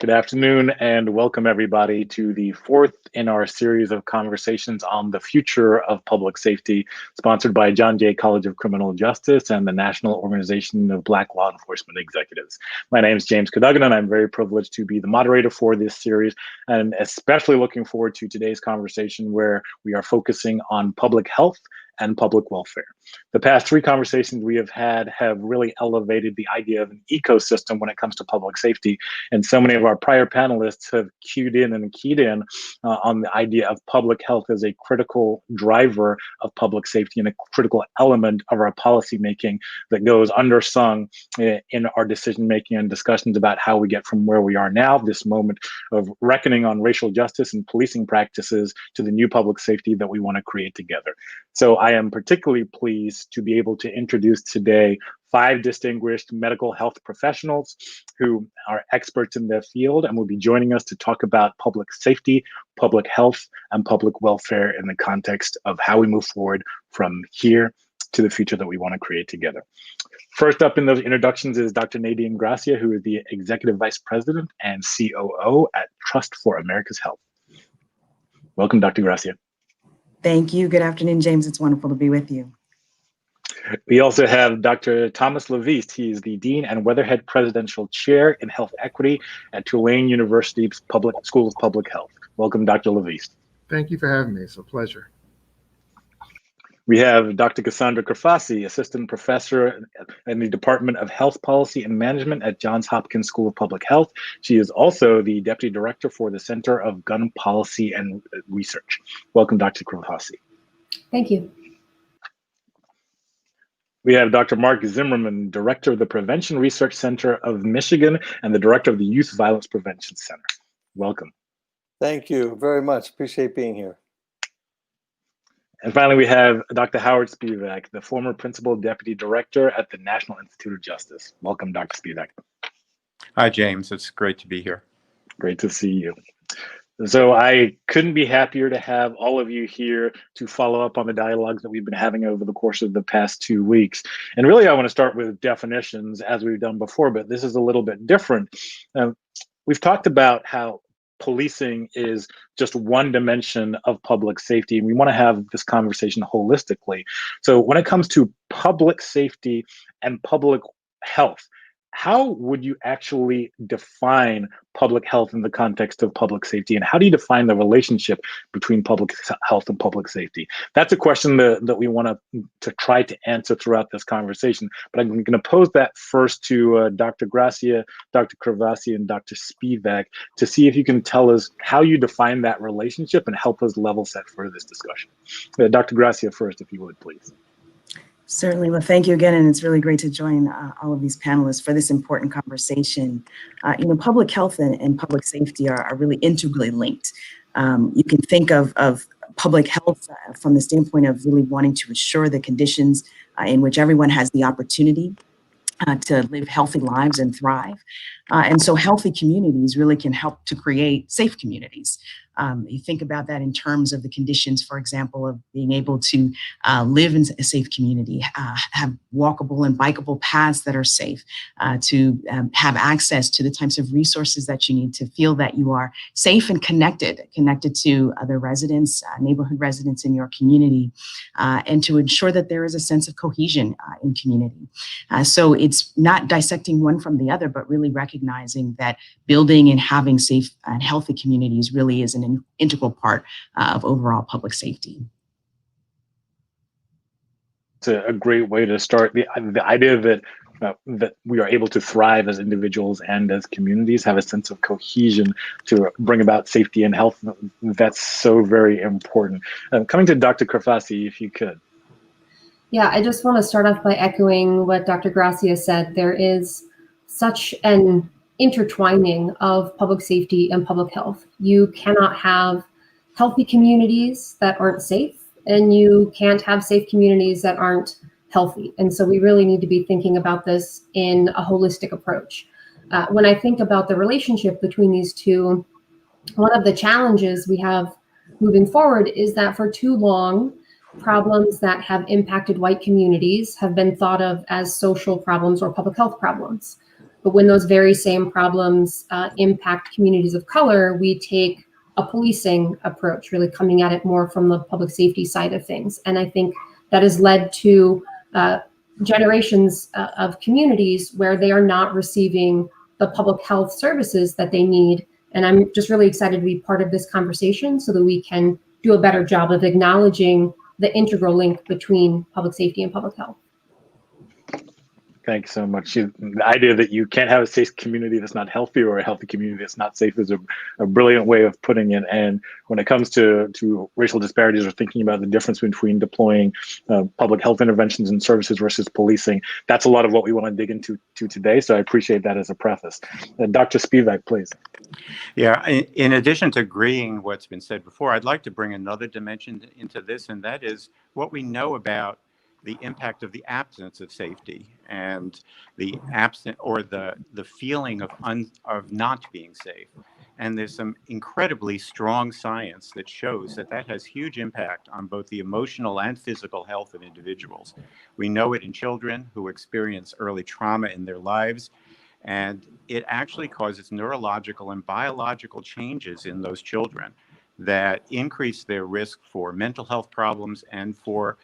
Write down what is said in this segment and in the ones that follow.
Good afternoon and welcome everybody to the fourth in our series of conversations on the future of public safety, sponsored by John Jay College of Criminal Justice and the National Organization of Black Law Enforcement Executives. My name is James Cadogan and I'm very privileged to be the moderator for this series, and especially looking forward to today's conversation where we are focusing on public health and public welfare. The past three conversations we have had have really elevated the idea of an ecosystem when it comes to public safety. And so many of our prior panelists have keyed in on the idea of public health as a critical driver of public safety and a critical element of our policymaking that goes undersung in our decision-making and discussions about how we get from where we are now, this moment of reckoning on racial justice and policing practices, to the new public safety that we want to create together. So I am particularly pleased to be able to introduce today 5 distinguished medical health professionals who are experts in their field and will be joining us to talk about public safety, public health, and public welfare in the context of how we move forward from here to the future that we want to create together. First up in those introductions is Dr. Nadine Gracia, who is the Executive Vice President and COO at Trust for America's Health. Welcome, Dr. Gracia. Thank you. Good afternoon, James. It's wonderful to be with you. We also have Dr. Thomas LaVeist. He is the Dean and Weatherhead Presidential Chair in Health Equity at Tulane University's School of Public Health. Welcome, Dr. LaVeist. Thank you for having me. It's a pleasure. We have Dr. Cassandra Crifasi, Assistant Professor in the Department of Health Policy and Management at Johns Hopkins School of Public Health. She is also the Deputy Director for the Center of Gun Policy and Research. Welcome, Dr. Crifasi. Thank you. We have Dr. Marc Zimmerman, Director of the Prevention Research Center of Michigan and the Director of the Youth Violence Prevention Center. Welcome. Thank you very much. Appreciate being here. And finally, we have Dr. Howard Spivak, the former Principal Deputy Director at the National Institute of Justice. Welcome, Dr. Spivak. Hi, James. It's great to be here. Great to see you. So I couldn't be happier to have all of you here to follow up on the dialogues that we've been having over the course of the past 2 weeks. And really, I want to start with definitions as we've done before, but this is a little bit different. We've talked about how policing is just one dimension of public safety, and we want to have this conversation holistically. So when it comes to public safety and public health, how would you actually define public health in the context of public safety? And how do you define the relationship between public health and public safety? That's a question that we want to try to answer throughout this conversation. But I'm going to pose that first to Dr. Gracia, Dr. Crifasi, and Dr. Spivak to see if you can tell us how you define that relationship and help us level set for this discussion. Dr. Gracia first, if you would, please. Certainly. Well, thank you again. And it's really great to join all of these panelists for this important conversation. Public health and public safety are really integrally linked. You can think of public health from the standpoint of really wanting to ensure the conditions in which everyone has the opportunity to live healthy lives and thrive. And so healthy communities really can help to create safe communities. You think about that in terms of the conditions, for example, of being able to live in a safe community, have walkable and bikeable paths that are safe, to have access to the types of resources that you need to feel that you are safe and connected to other residents, neighborhood residents in your community, and to ensure that there is a sense of cohesion in community. So it's not dissecting one from the other, but really recognizing that building and having safe and healthy communities really is an integral part of overall public safety. It's a great way to start. The idea that we are able to thrive as individuals and as communities, have a sense of cohesion to bring about safety and health, that's so very important. Coming to Dr. Crifasi, if you could. Yeah, I just want to start off by echoing what Dr. Gracia said. There is such an intertwining of public safety and public health. You cannot have healthy communities that aren't safe, and you can't have safe communities that aren't healthy. And so we really need to be thinking about this in a holistic approach. When I think about the relationship between these two, one of the challenges we have moving forward is that for too long, problems that have impacted white communities have been thought of as social problems or public health problems. But when those very same problems impact communities of color, we take a policing approach, really coming at it more from the public safety side of things. And I think that has led to generations of communities where they are not receiving the public health services that they need. And I'm just really excited to be part of this conversation so that we can do a better job of acknowledging the integral link between public safety and public health. Thanks so much. The idea that you can't have a safe community that's not healthy or a healthy community that's not safe is a brilliant way of putting it. And when it comes to racial disparities or thinking about the difference between deploying public health interventions and services versus policing, that's a lot of what we want to dig into today. So I appreciate that as a preface. Dr. Spivak, please. Yeah, in addition to agreeing what's been said before, I'd like to bring another dimension into this, and that is what we know about the impact of the absence of safety and the feeling of not being safe. And there's some incredibly strong science that shows that has huge impact on both the emotional and physical health of individuals. We know it in children who experience early trauma in their lives, and it actually causes neurological and biological changes in those children that increase their risk for mental health problems and for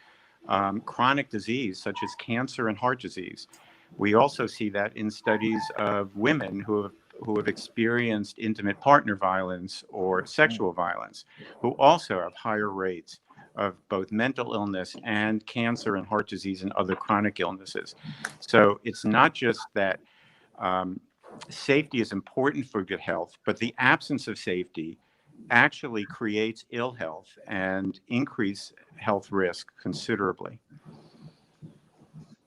chronic disease such as cancer and heart disease. We also see that in studies of women who have experienced intimate partner violence or sexual violence, who also have higher rates of both mental illness and cancer and heart disease and other chronic illnesses. So it's not just that safety is important for good health, but the absence of safety actually creates ill health and increase health risk considerably.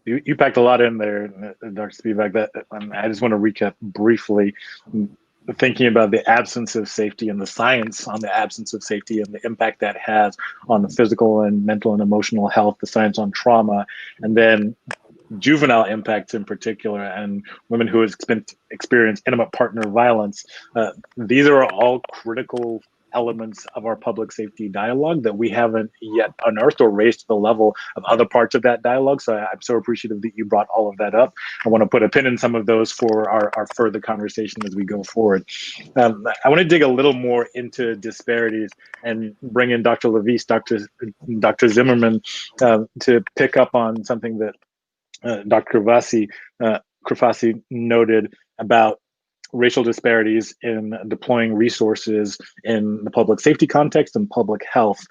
You packed a lot in there, Dr. Spivak. I just want to recap briefly, thinking about the absence of safety and the science on the absence of safety and the impact that has on the physical and mental and emotional health, the science on trauma, and then juvenile impacts in particular, and women who have experienced intimate partner violence. These are all critical elements of our public safety dialogue that we haven't yet unearthed or raised to the level of other parts of that dialogue. So I'm so appreciative that you brought all of that up. I want to put a pin in some of those for our further conversation as we go forward. I want to dig a little more into disparities and bring in Dr. LaVeist, Dr. Zimmerman, to pick up on something that Dr. Crifasi noted about racial disparities in deploying resources in the public safety context and public health.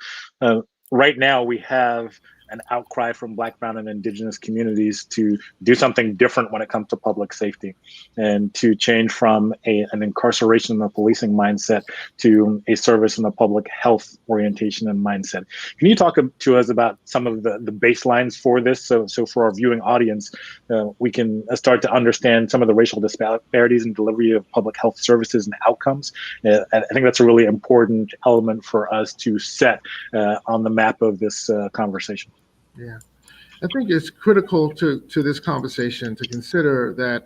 Right now, we have an outcry from Black, Brown, and Indigenous communities to do something different when it comes to public safety and to change from an incarceration and a policing mindset to a service and a public health orientation and mindset. Can you talk to us about some of the baselines for this? So for our viewing audience, we can start to understand some of the racial disparities in delivery of public health services and outcomes. I think that's a really important element for us to set on the map of this conversation. Yeah, I think it's critical to this conversation to consider that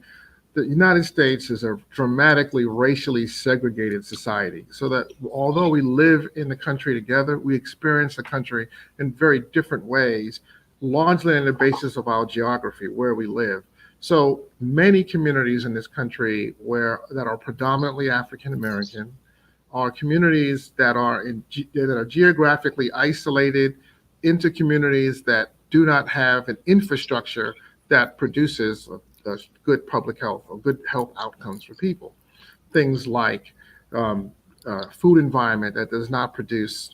the United States is a dramatically racially segregated society. So that although we live in the country together, we experience the country in very different ways, largely on the basis of our geography, where we live. So many communities in this country that are predominantly African American are communities that are geographically isolated into communities that do not have an infrastructure that produces good public health or good health outcomes for people. Things like food environment that does not produce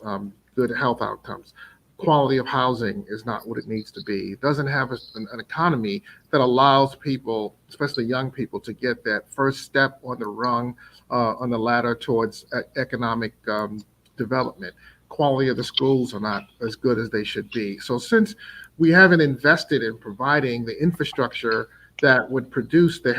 good health outcomes. Quality of housing is not what it needs to be. It doesn't have an economy that allows people, especially young people, to get that first step on the rung, on the ladder towards economic development. Quality of the schools are not as good as they should be. So since we haven't invested in providing the infrastructure that would produce the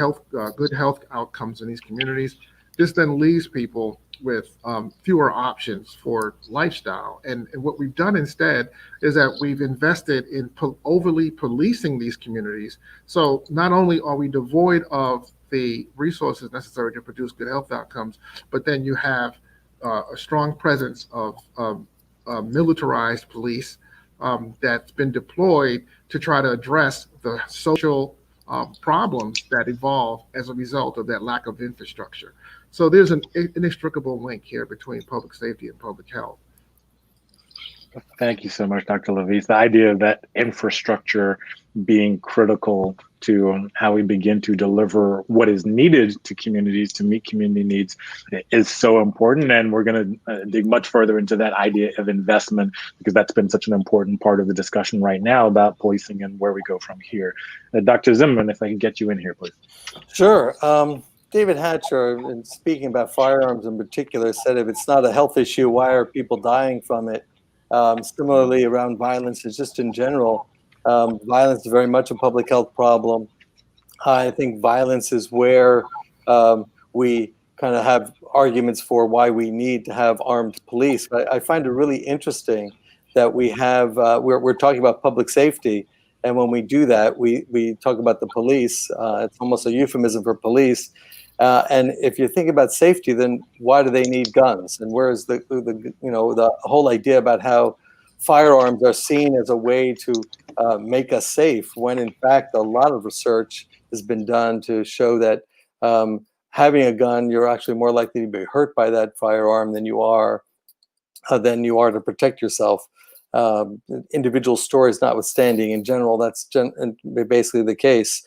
good health outcomes in these communities, this then leaves people with fewer options for lifestyle. And what we've done instead is that we've invested in overly policing these communities. So not only are we devoid of the resources necessary to produce good health outcomes, but then you have a strong presence of militarized police that's been deployed to try to address the social problems that evolve as a result of that lack of infrastructure. So there's an inextricable link here between public safety and public health. Thank you so much, Dr. LaVeist. The idea of that infrastructure being critical to how we begin to deliver what is needed to communities to meet community needs is so important. And we're going to dig much further into that idea of investment, because that's been such an important part of the discussion right now about policing and where we go from here. Dr. Zimmerman, if I can get you in here, please. Sure. David Hatcher, in speaking about firearms in particular, said if it's not a health issue, why are people dying from it? Similarly, around violence, is just in general, violence is very much a public health problem. I think violence is where we kind of have arguments for why we need to have armed police. But I find it really interesting that we have, we're talking about public safety. And when we do that, we talk about the police. It's almost a euphemism for police. And if you think about safety, then why do they need guns? And where is the whole idea about how firearms are seen as a way to make us safe, when in fact a lot of research has been done to show that having a gun, you're actually more likely to be hurt by that firearm than you are to protect yourself. Individual stories notwithstanding, in general, that's basically the case.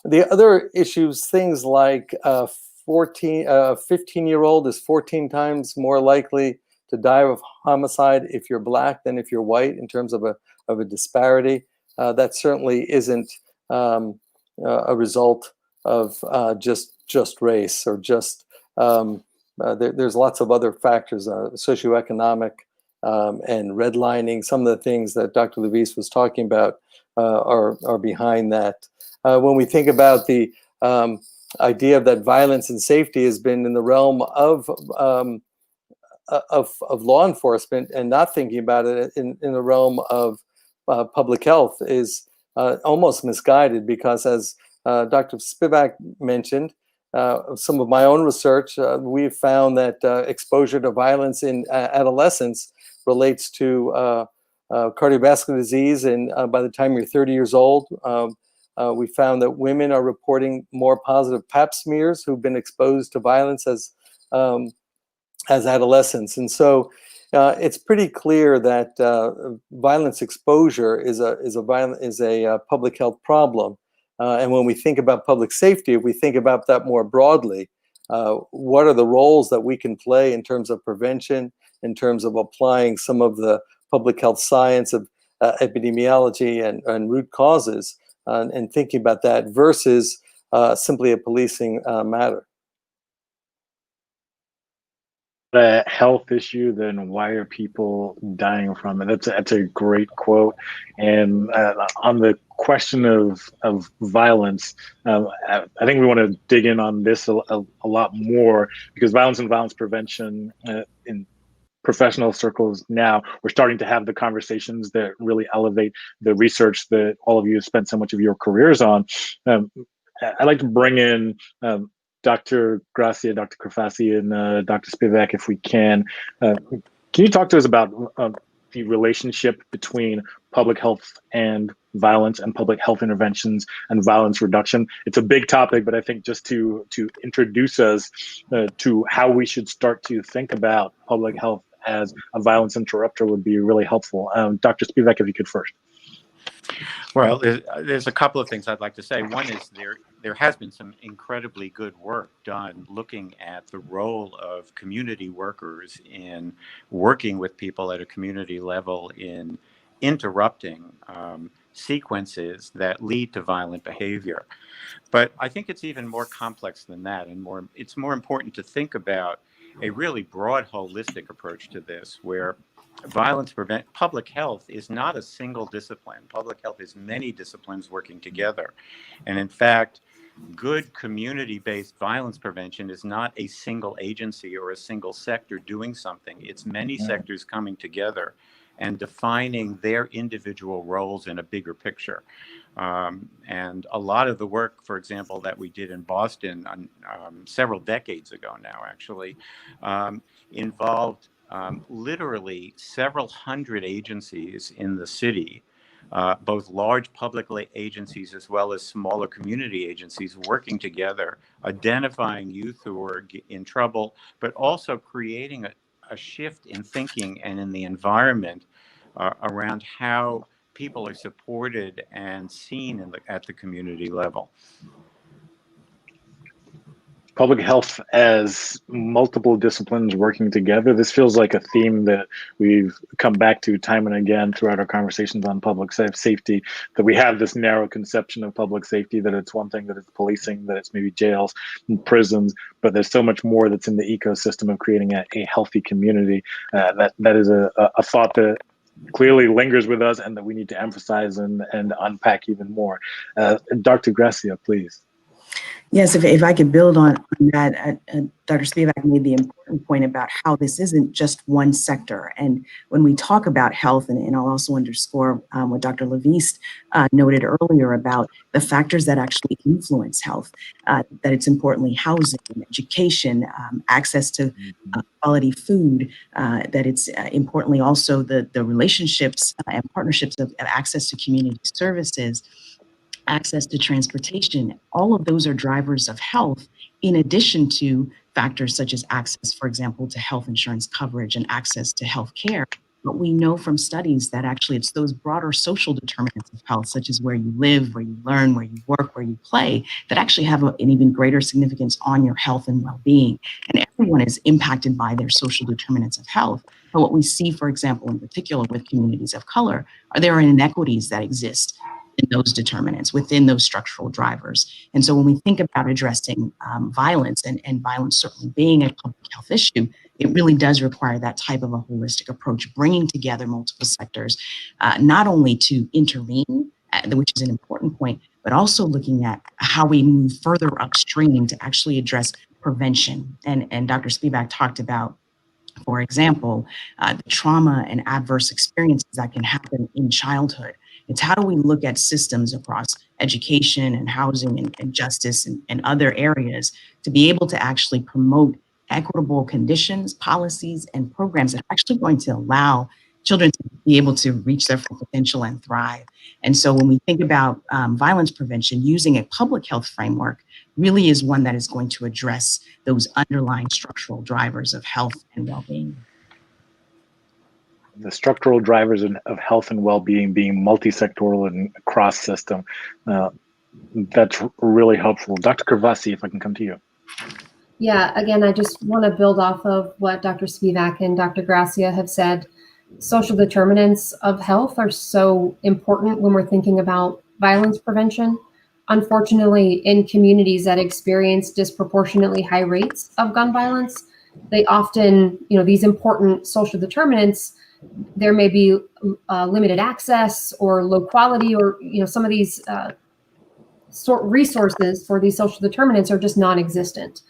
The other issues, things like 15-year-old is 14 times more likely to die of homicide if you're Black than if you're white, in terms of a disparity. That certainly isn't a result of just race, or just there's lots of other factors, socioeconomic and redlining. Some of the things that Dr. LaVeist was talking about are behind that. When we think about the idea that violence and safety has been in the realm of law enforcement, and not thinking about it in the realm of public health, is almost misguided, because as Dr. Spivak mentioned, some of my own research, we've found that exposure to violence in adolescence relates to cardiovascular disease, and by the time you're 30 years old, we found that women are reporting more positive pap smears who've been exposed to violence as adolescents. And so it's pretty clear that violence exposure is a public health problem. And when we think about public safety, if we think about that more broadly, what are the roles that we can play in terms of prevention, in terms of applying some of the public health science of epidemiology and root causes, and thinking about that versus simply a policing matter. A health issue, then why are people dying from it? That's a great quote. And on the question of violence, I think we want to dig in on this a lot more, because violence and violence prevention in professional circles now, we're starting to have the conversations that really elevate the research that all of you have spent so much of your careers on. I'd like to bring in Dr. Gracia, Dr. Crifasi, and Dr. Spivak, if we can. Can you talk to us about the relationship between public health and violence, and public health interventions and violence reduction? It's a big topic, but I think just to introduce us to how we should start to think about public health as a violence interrupter would be really helpful. Dr. Spivak, if you could first. Well, there's a couple of things I'd like to say. One is there has been some incredibly good work done looking at the role of community workers in working with people at a community level in interrupting sequences that lead to violent behavior. But I think it's even more complex than that, and it's more important to think about a really broad, holistic approach to this, where public health is not a single discipline. Public health is many disciplines working together. And in fact, good community-based violence prevention is not a single agency or a single sector doing something. It's many sectors coming together and defining their individual roles in a bigger picture. And a lot of the work, for example, that we did in Boston several decades ago now, actually, involved literally several hundred agencies in the city both large public agencies as well as smaller community agencies working together, identifying youth who are in trouble, but also creating a shift in thinking and in the environment around how people are supported and seen at the community level. Public health as multiple disciplines working together. This feels like a theme that we've come back to time and again throughout our conversations on public safety, that we have this narrow conception of public safety, that it's one thing, that it's policing, that it's maybe jails and prisons, but there's so much more that's in the ecosystem of creating a healthy community. That is a thought that clearly lingers with us and that we need to emphasize and unpack even more. Dr. Gracia, please. Yes, if I could build on that, Dr. Spivak made the important point about how this isn't just one sector. And when we talk about health, and I'll also underscore what Dr. LaVeist noted earlier about the factors that actually influence health, that it's importantly housing, education, access to quality food, that it's importantly also the relationships and partnerships of access to community services, access to transportation. All of those are drivers of health, in addition to factors such as access, for example, to health insurance coverage and access to health care. But we know from studies that actually it's those broader social determinants of health, such as where you live, where you learn, where you work, where you play, that actually have an even greater significance on your health and well-being. And everyone is impacted by their social determinants of health. But what we see, for example, in particular with communities of color, there are inequities that exist in those determinants, within those structural drivers. And so when we think about addressing violence, and violence certainly being a public health issue, it really does require that type of a holistic approach, bringing together multiple sectors, not only to intervene, which is an important point, but also looking at how we move further upstream to actually address prevention. And Dr. Spivak talked about, for example, the trauma and adverse experiences that can happen in childhood. It's how do we look at systems across education and housing and justice and other areas to be able to actually promote equitable conditions, policies, and programs that are actually going to allow children to be able to reach their full potential and thrive. And so when we think about violence prevention, using a public health framework really is one that is going to address those underlying structural drivers of health and well-being. The structural drivers of health and well-being being multi-sectoral and cross-system. That's really helpful. Dr. Crifasi, if I can come to you. Yeah, again, I just want to build off of what Dr. Spivak and Dr. Gracia have said. Social determinants of health are so important when we're thinking about violence prevention. Unfortunately, in communities that experience disproportionately high rates of gun violence, they often, these important social determinants, there may be limited access or low quality, or some of these resources for these social determinants are just non-existent.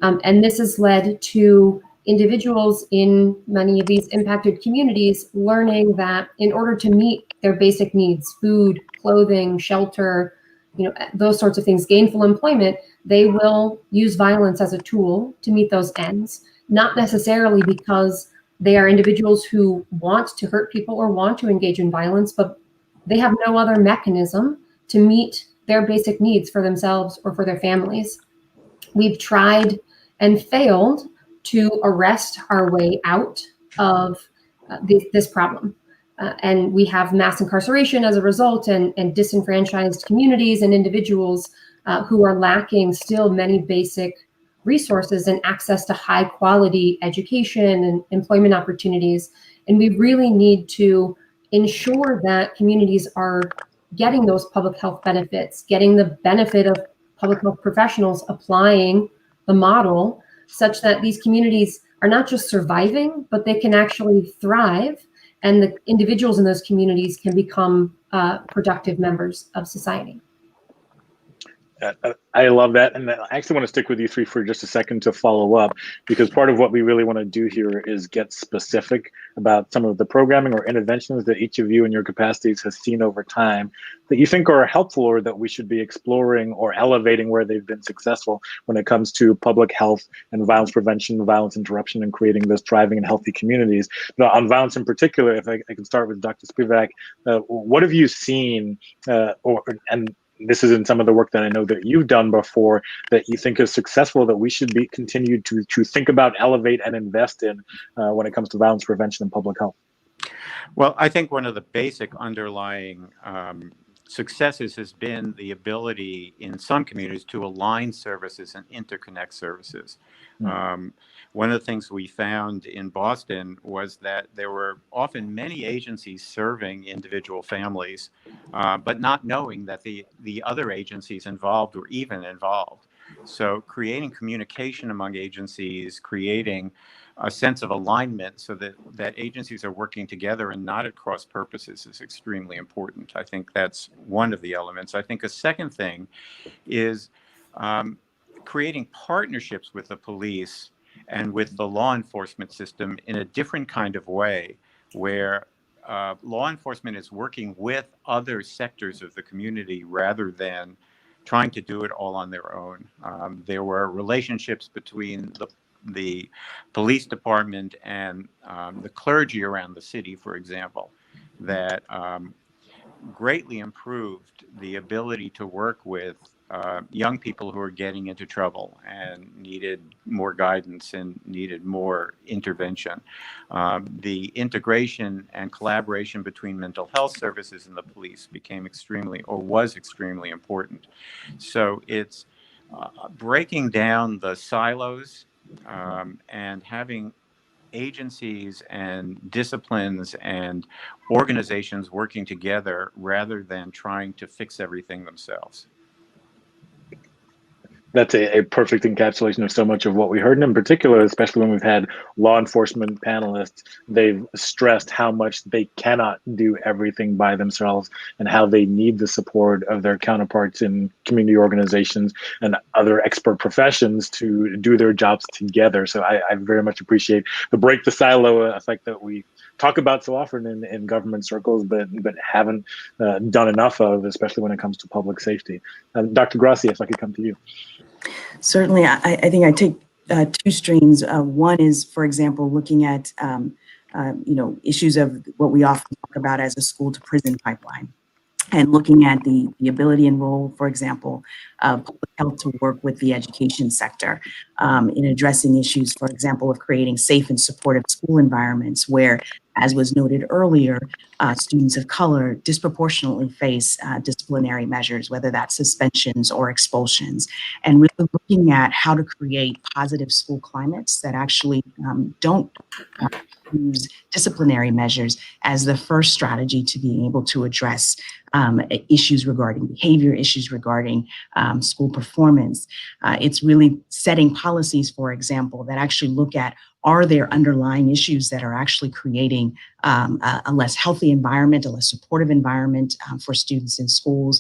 And this has led to individuals in many of these impacted communities learning that in order to meet their basic needs, food, clothing, shelter, those sorts of things, gainful employment, they will use violence as a tool to meet those ends, not necessarily because they are individuals who want to hurt people or want to engage in violence, but they have no other mechanism to meet their basic needs for themselves or for their families. We've tried and failed to arrest our way out of this problem. And we have mass incarceration as a result, and disenfranchised communities and individuals who are lacking still many basic resources and access to high quality education and employment opportunities. And we really need to ensure that communities are getting those public health benefits, getting the benefit of public health professionals applying the model such that these communities are not just surviving, but they can actually thrive, and the individuals in those communities can become productive members of society. I love that. And I actually want to stick with you three for just a second to follow up, because part of what we really want to do here is get specific about some of the programming or interventions that each of you in your capacities has seen over time that you think are helpful or that we should be exploring or elevating where they've been successful when it comes to public health and violence prevention, violence interruption, and creating those thriving and healthy communities. But on violence in particular, if I can start with Dr. Spivak, what have you seen and this is in some of the work that I know that you've done before that you think is successful that we should be continued to think about, elevate, and invest in when it comes to violence prevention and public health? Well, I think one of the basic underlying successes has been the ability in some communities to align services and interconnect services. One of the things we found in Boston was that there were often many agencies serving individual families, but not knowing that the other agencies involved were even involved. So creating communication among agencies, creating a sense of alignment so that agencies are working together and not at cross purposes is extremely important. I think that's one of the elements. I think a second thing is creating partnerships with the police and with the law enforcement system in a different kind of way, where law enforcement is working with other sectors of the community rather than trying to do it all on their own. There were relationships between the police department and the clergy around the city, for example, that greatly improved the ability to work with young people who are getting into trouble and needed more guidance and needed more intervention. The integration and collaboration between mental health services and the police was extremely important. So it's breaking down the silos and having agencies and disciplines and organizations working together rather than trying to fix everything themselves. That's a perfect encapsulation of so much of what we heard. And in particular, especially when we've had law enforcement panelists, they've stressed how much they cannot do everything by themselves and how they need the support of their counterparts in community organizations and other expert professions to do their jobs together. So I very much appreciate the break the silo effect that we talk about so often in government circles, but haven't done enough of, especially when it comes to public safety. Dr. Gracia, if I could come to you. Certainly, I think I take two streams. One is, for example, looking at issues of what we often talk about as a school to prison pipeline, and looking at the ability and role, for example, of public health to work with the education sector in addressing issues, for example, of creating safe and supportive school environments where, as was noted earlier, students of color disproportionately face disciplinary measures, whether that's suspensions or expulsions, and really looking at how to create positive school climates that actually don't use disciplinary measures as the first strategy to being able to address issues regarding behavior, issues regarding school performance. It's really setting policies, for example, that actually look at, are there underlying issues that are actually creating a less healthy environment, a less supportive environment for students in schools?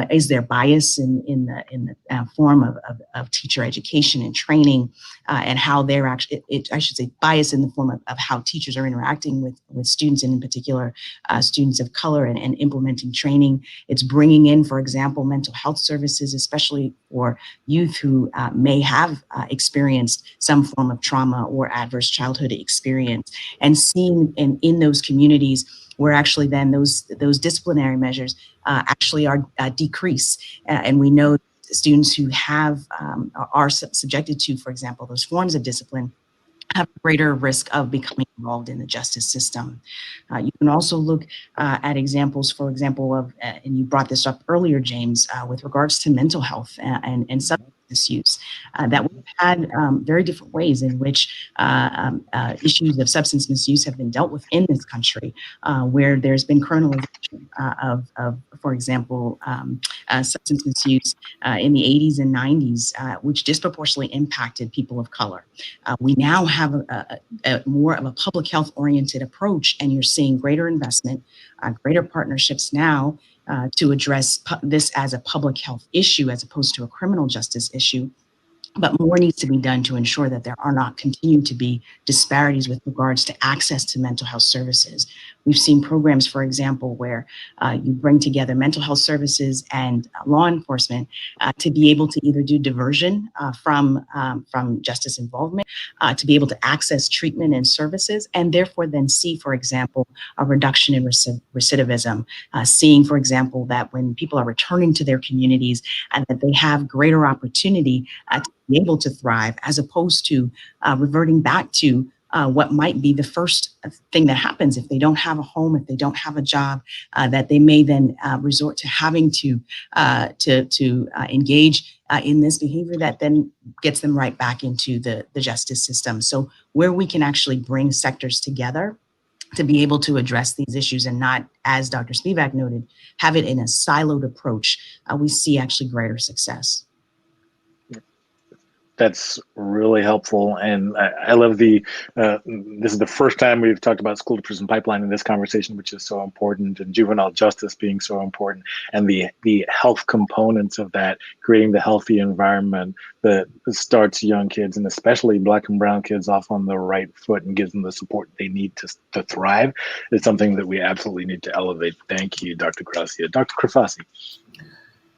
Is there bias in the form of teacher education and training, and how they're actually, I should say, bias in the form of how teachers are interacting with students, and in particular, students of color, and implementing training. It's bringing in, for example, mental health services, especially for youth who may have experienced some form of trauma or adverse childhood experience, and seeing in those communities where actually then those disciplinary measures actually are decrease. And we know students who are subjected to, for example, those forms of discipline have a greater risk of becoming involved in the justice system. You can also look at examples, for example, of, and you brought this up earlier, James, with regards to mental health and substance misuse, that we've had very different ways in which issues of substance misuse have been dealt with in this country, where there's been criminalization of, for example, substance misuse in the 80s and 90s, which disproportionately impacted people of color. We now have a more of a public health oriented approach, and you're seeing greater investment, greater partnerships now to address this as a public health issue as opposed to a criminal justice issue. But more needs to be done to ensure that there are not continue to be disparities with regards to access to mental health services. We've seen programs, for example, where you bring together mental health services and law enforcement to be able to either do diversion from justice involvement, to be able to access treatment and services, and therefore then see, for example, a reduction in recidivism, seeing, for example, that when people are returning to their communities and that they have greater opportunity to be able to thrive, as opposed to reverting back to what might be the first thing that happens if they don't have a home, if they don't have a job, that they may then resort to having to engage in this behavior that then gets them right back into the justice system. So where we can actually bring sectors together to be able to address these issues and not, as Dr. Spivak noted, have it in a siloed approach, we see actually greater success. That's really helpful, and I love this is the first time we've talked about school to prison pipeline in this conversation, which is so important, and juvenile justice being so important, and the health components of that, creating the healthy environment that starts young kids, and especially Black and brown kids, off on the right foot and gives them the support they need to thrive, is something that we absolutely need to elevate. Thank you, Dr. Gracia. Dr. Crifasi.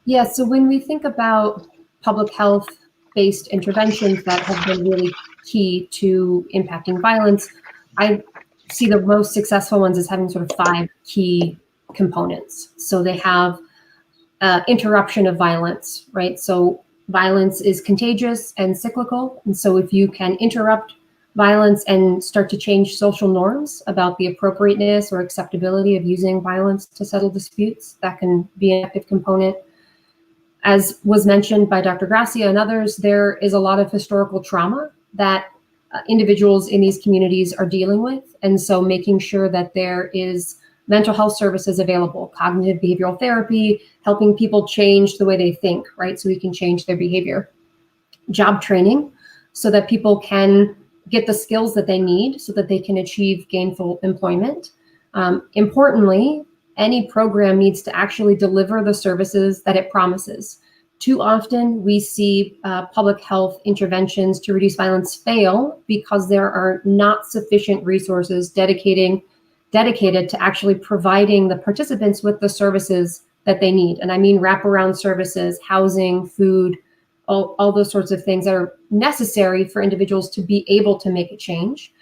Yeah, so when we think about public health-based interventions that have been really key to impacting violence, I see the most successful ones as having sort of 5 key components. So they have interruption of violence, right? So violence is contagious and cyclical. And so if you can interrupt violence and start to change social norms about the appropriateness or acceptability of using violence to settle disputes, that can be an active component. As was mentioned by Dr. Gracia and others, there is a lot of historical trauma that individuals in these communities are dealing with. And so making sure that there is mental health services available, cognitive behavioral therapy, helping people change the way they think, right? So we can change their behavior. Job training, so that people can get the skills that they need so that they can achieve gainful employment. Importantly, any program needs to actually deliver the services that it promises. Too often we see public health interventions to reduce violence fail because there are not sufficient resources dedicated to actually providing the participants with the services that they need. And I mean wraparound services, housing, food, all those sorts of things that are necessary for individuals to be able to make a change.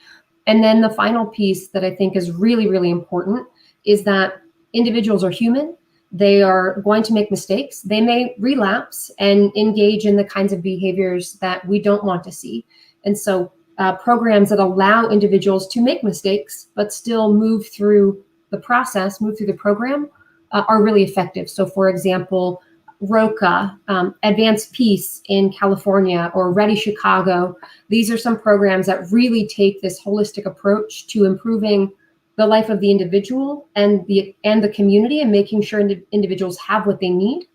And then the final piece that I think is really, really important is that individuals are human. They are going to make mistakes. They may relapse and engage in the kinds of behaviors that we don't want to see. And so programs that allow individuals to make mistakes, but still move through the process, move through the program, are really effective. So for example, ROCA, Advanced Peace in California, or Ready Chicago, these are some programs that really take this holistic approach to improving the life of the individual and the community, and making sure individuals have what they need.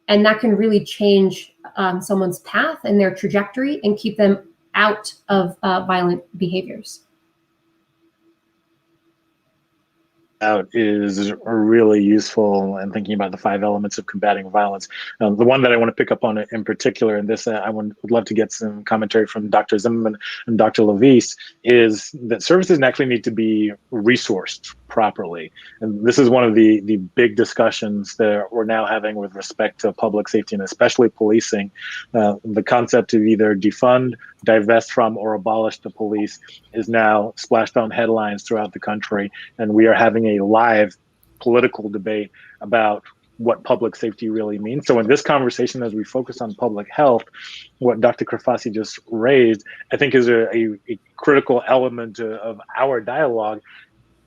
And that can really change someone's path and their trajectory and keep them out of violent behaviors. Out is really useful in thinking about the 5 elements of combating violence. The one that I want to pick up on in particular, and this I would love to get some commentary from Dr. Zimmerman and Dr. LaVeist, is that services actually need to be resourced properly. And this is one of the big discussions that we're now having with respect to public safety and especially policing. The concept of either defund, divest from, or abolish the police is now splashed on headlines throughout the country. And we are having a live political debate about what public safety really means. So in this conversation, as we focus on public health, what Dr. Crifasi just raised, I think is a critical element of our dialogue.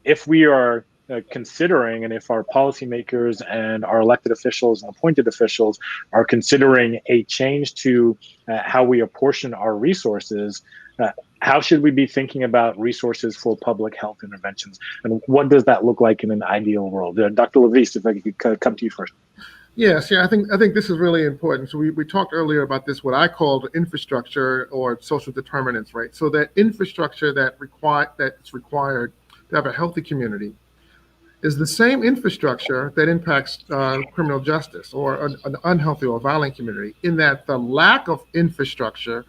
If we are considering, and if our policymakers and our elected officials and appointed officials are considering a change to how we apportion our resources, how should we be thinking about resources for public health interventions? And what does that look like in an ideal world? Dr. LaVeist, if I could come to you first. Yes, I think this is really important. So we talked earlier about this, what I called infrastructure or social determinants, right? So that infrastructure that's required to have a healthy community is the same infrastructure that impacts criminal justice or an unhealthy or violent community, in that the lack of infrastructure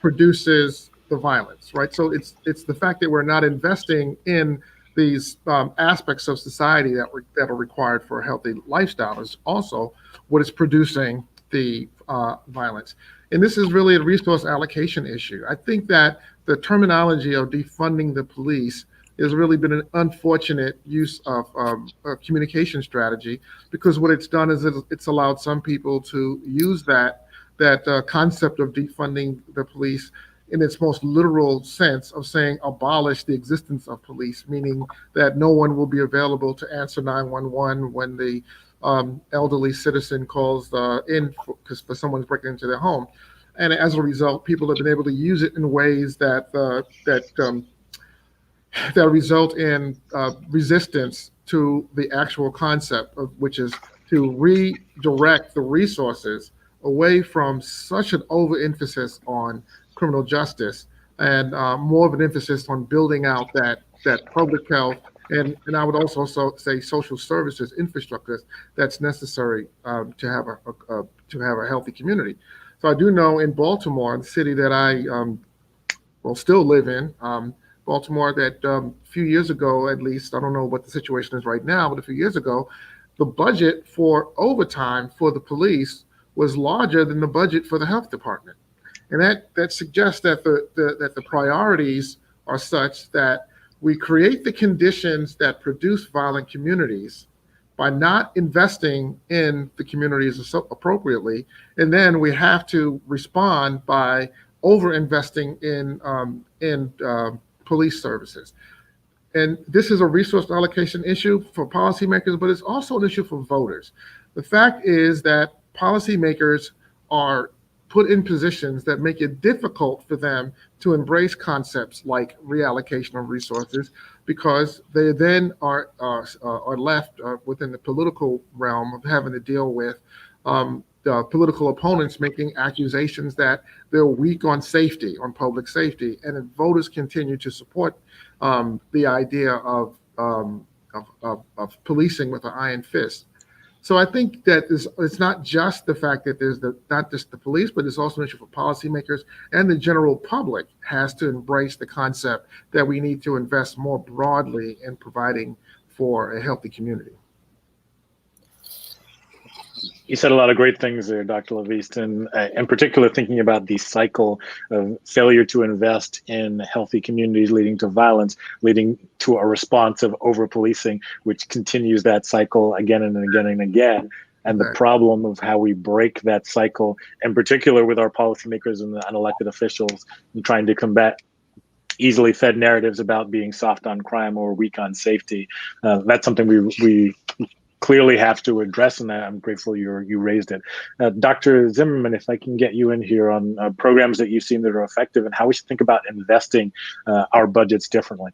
produces the violence, right? So it's the fact that we're not investing in these aspects of society that are required for a healthy lifestyle is also what is producing the violence. And this is really a resource allocation issue. I think that the terminology of defunding the police has really been an unfortunate use of a communication strategy, because what it's done is it's allowed some people to use that concept of defunding the police in its most literal sense of saying abolish the existence of police, meaning that no one will be available to answer 911 when the elderly citizen calls in for someone's breaking into their home. And as a result, people have been able to use it in ways that result in resistance to the actual concept, of which is to redirect the resources away from such an overemphasis on criminal justice and more of an emphasis on building out that public health and I would also say social services infrastructure that's necessary to have a healthy community. So I do know in Baltimore, the city that I still live in, Baltimore, that a few years ago, at least, I don't know what the situation is right now, but a few years ago, the budget for overtime for the police was larger than the budget for the health department. And that suggests that the priorities are such that we create the conditions that produce violent communities by not investing in the communities appropriately. And then we have to respond by over-investing in police services. And this is a resource allocation issue for policymakers, but it's also an issue for voters. The fact is that policymakers are put in positions that make it difficult for them to embrace concepts like reallocation of resources, because they then are left within the political realm of having to deal with the political opponents making accusations that they're weak on safety, on public safety, and if voters continue to support the idea of policing with an iron fist. So I think that it's not just the fact that there's not just the police, but it's also an issue for policymakers, and the general public has to embrace the concept that we need to invest more broadly in providing for a healthy community. You said a lot of great things there, Dr. LaVeist, and in particular thinking about the cycle of failure to invest in healthy communities leading to violence, leading to a response of over-policing, which continues that cycle again and again and again. And the problem of how we break that cycle, in particular with our policymakers and the unelected officials, and trying to combat easily fed narratives about being soft on crime or weak on safety. That's something we clearly have to address, and I'm grateful you raised it. Dr. Zimmerman, if I can get you in here on programs that you've seen that are effective and how we should think about investing our budgets differently.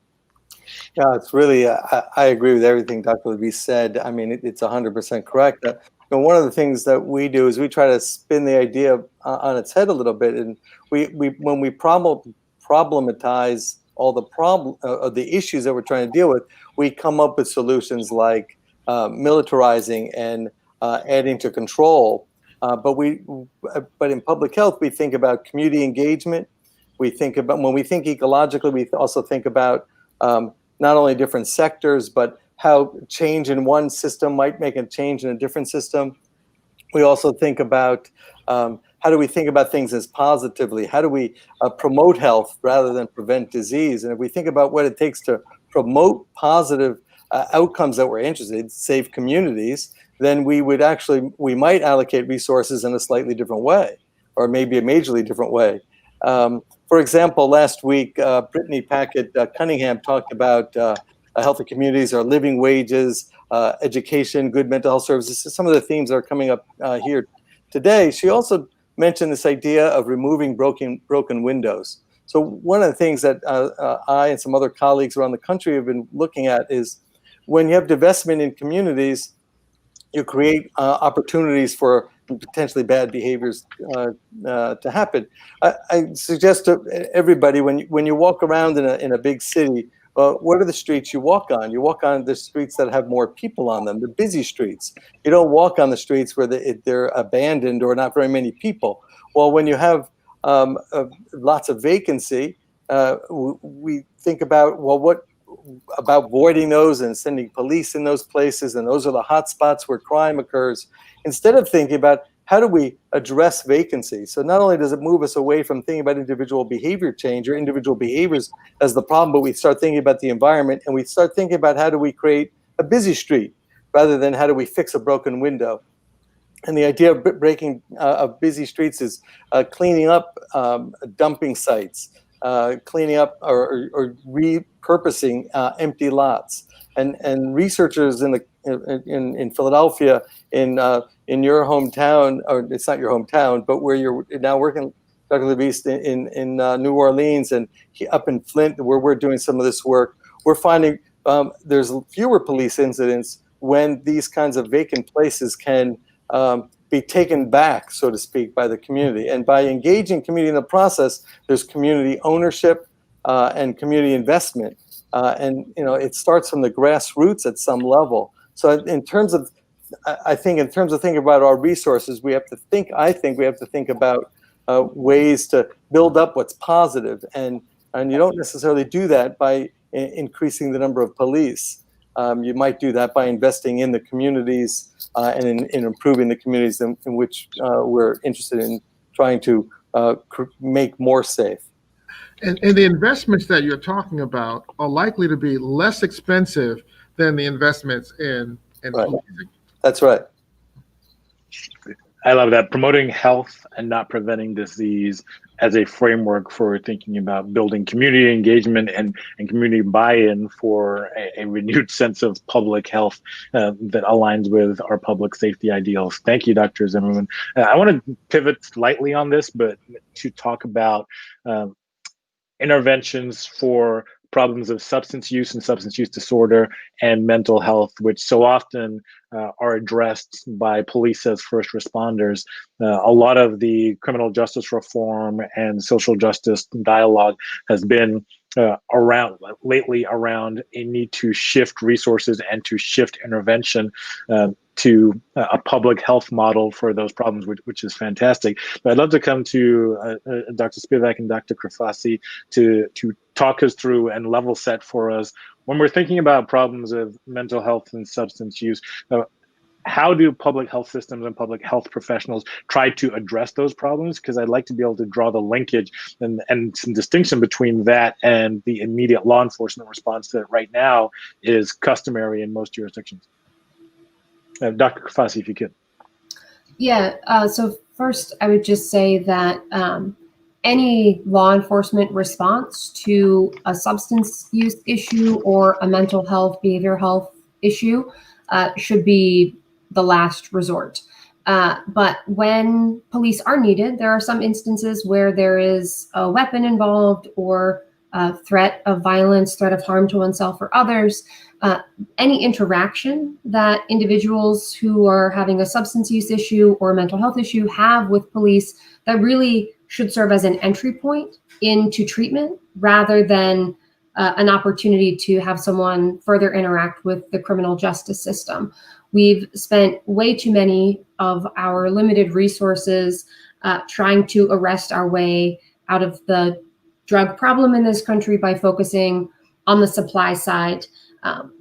Yeah, it's really, I agree with everything Dr. LaVeist said. I mean, it's 100% correct. One of the things that we do is we try to spin the idea on its head a little bit, and when we problematize all the issues that we're trying to deal with, we come up with solutions like militarizing and adding to control, but in public health we think about community engagement. We think about, when we think ecologically, we also think about not only different sectors, but how change in one system might make a change in a different system. We also think about how do we think about things as positively? How do we promote health rather than prevent disease? And if we think about what it takes to promote positive outcomes that we're interested in, safe communities, then we might allocate resources in a slightly different way, or maybe a majorly different way. For example, last week, Brittany Cunningham talked about healthy communities, our living wages, education, good mental health services, some of the themes that are coming up here today. She also mentioned this idea of removing broken windows. So one of the things that I and some other colleagues around the country have been looking at is, when you have divestment in communities, you create opportunities for potentially bad behaviors to happen. I suggest to everybody, when you walk around in a big city, What are the streets you walk on? You walk on the streets that have more people on them, the busy streets. You don't walk on the streets where they're abandoned or not very many people. Well, when you have lots of vacancy, we think about, well, what about voiding those and sending police in those places, and those are the hot spots where crime occurs, instead of thinking about how do we address vacancy. So not only does it move us away from thinking about individual behavior change or individual behaviors as the problem, but we start thinking about the environment, and we start thinking about how do we create a busy street rather than how do we fix a broken window. And the idea of breaking of busy streets is cleaning up dumping sites, cleaning up or repurposing empty lots. And researchers in Philadelphia, in your hometown, or it's not your hometown, but where you're now working, Dr. LaVeist, in New Orleans and up in Flint, where we're doing some of this work, we're finding there's fewer police incidents when these kinds of vacant places can be taken back, so to speak, by the community. And by engaging community in the process, there's community ownership and community investment. And it starts from the grassroots at some level. So in terms of thinking about our resources, we have to think about ways to build up what's positive. And you don't necessarily do that by increasing the number of police. You might do that by investing in the communities and in improving the communities in which we're interested in trying to make more safe. And the investments that you're talking about are likely to be less expensive than the investments in Right. policing. That's right. I love that. Promoting health and not preventing disease as a framework for thinking about building community engagement and community buy-in for a renewed sense of public health that aligns with our public safety ideals. Thank you, Dr. Zimmerman. I want to pivot slightly on this, but to talk about interventions for problems of substance use and substance use disorder and mental health, which so often are addressed by police as first responders. A lot of the criminal justice reform and social justice dialogue has been around a need to shift resources and to shift intervention to a public health model for those problems, which is fantastic. But I'd love to come to Dr. Spivak and Dr. Crifasi to talk us through and level set for us when we're thinking about problems of mental health and substance use. How do public health systems and public health professionals try to address those problems? Because I'd like to be able to draw the linkage and some distinction between that and the immediate law enforcement response that right now is customary in most jurisdictions. Dr. Crifasi, if you could. Yeah, so first I would just say that any law enforcement response to a substance use issue or a mental health, behavioral health issue should be the last resort. But when police are needed, there are some instances where there is a weapon involved or a threat of violence, threat of harm to oneself or others. Any interaction that individuals who are having a substance use issue or a mental health issue have with police that really should serve as an entry point into treatment rather than an opportunity to have someone further interact with the criminal justice system. We've spent way too many of our limited resources trying to arrest our way out of the drug problem in this country by focusing on the supply side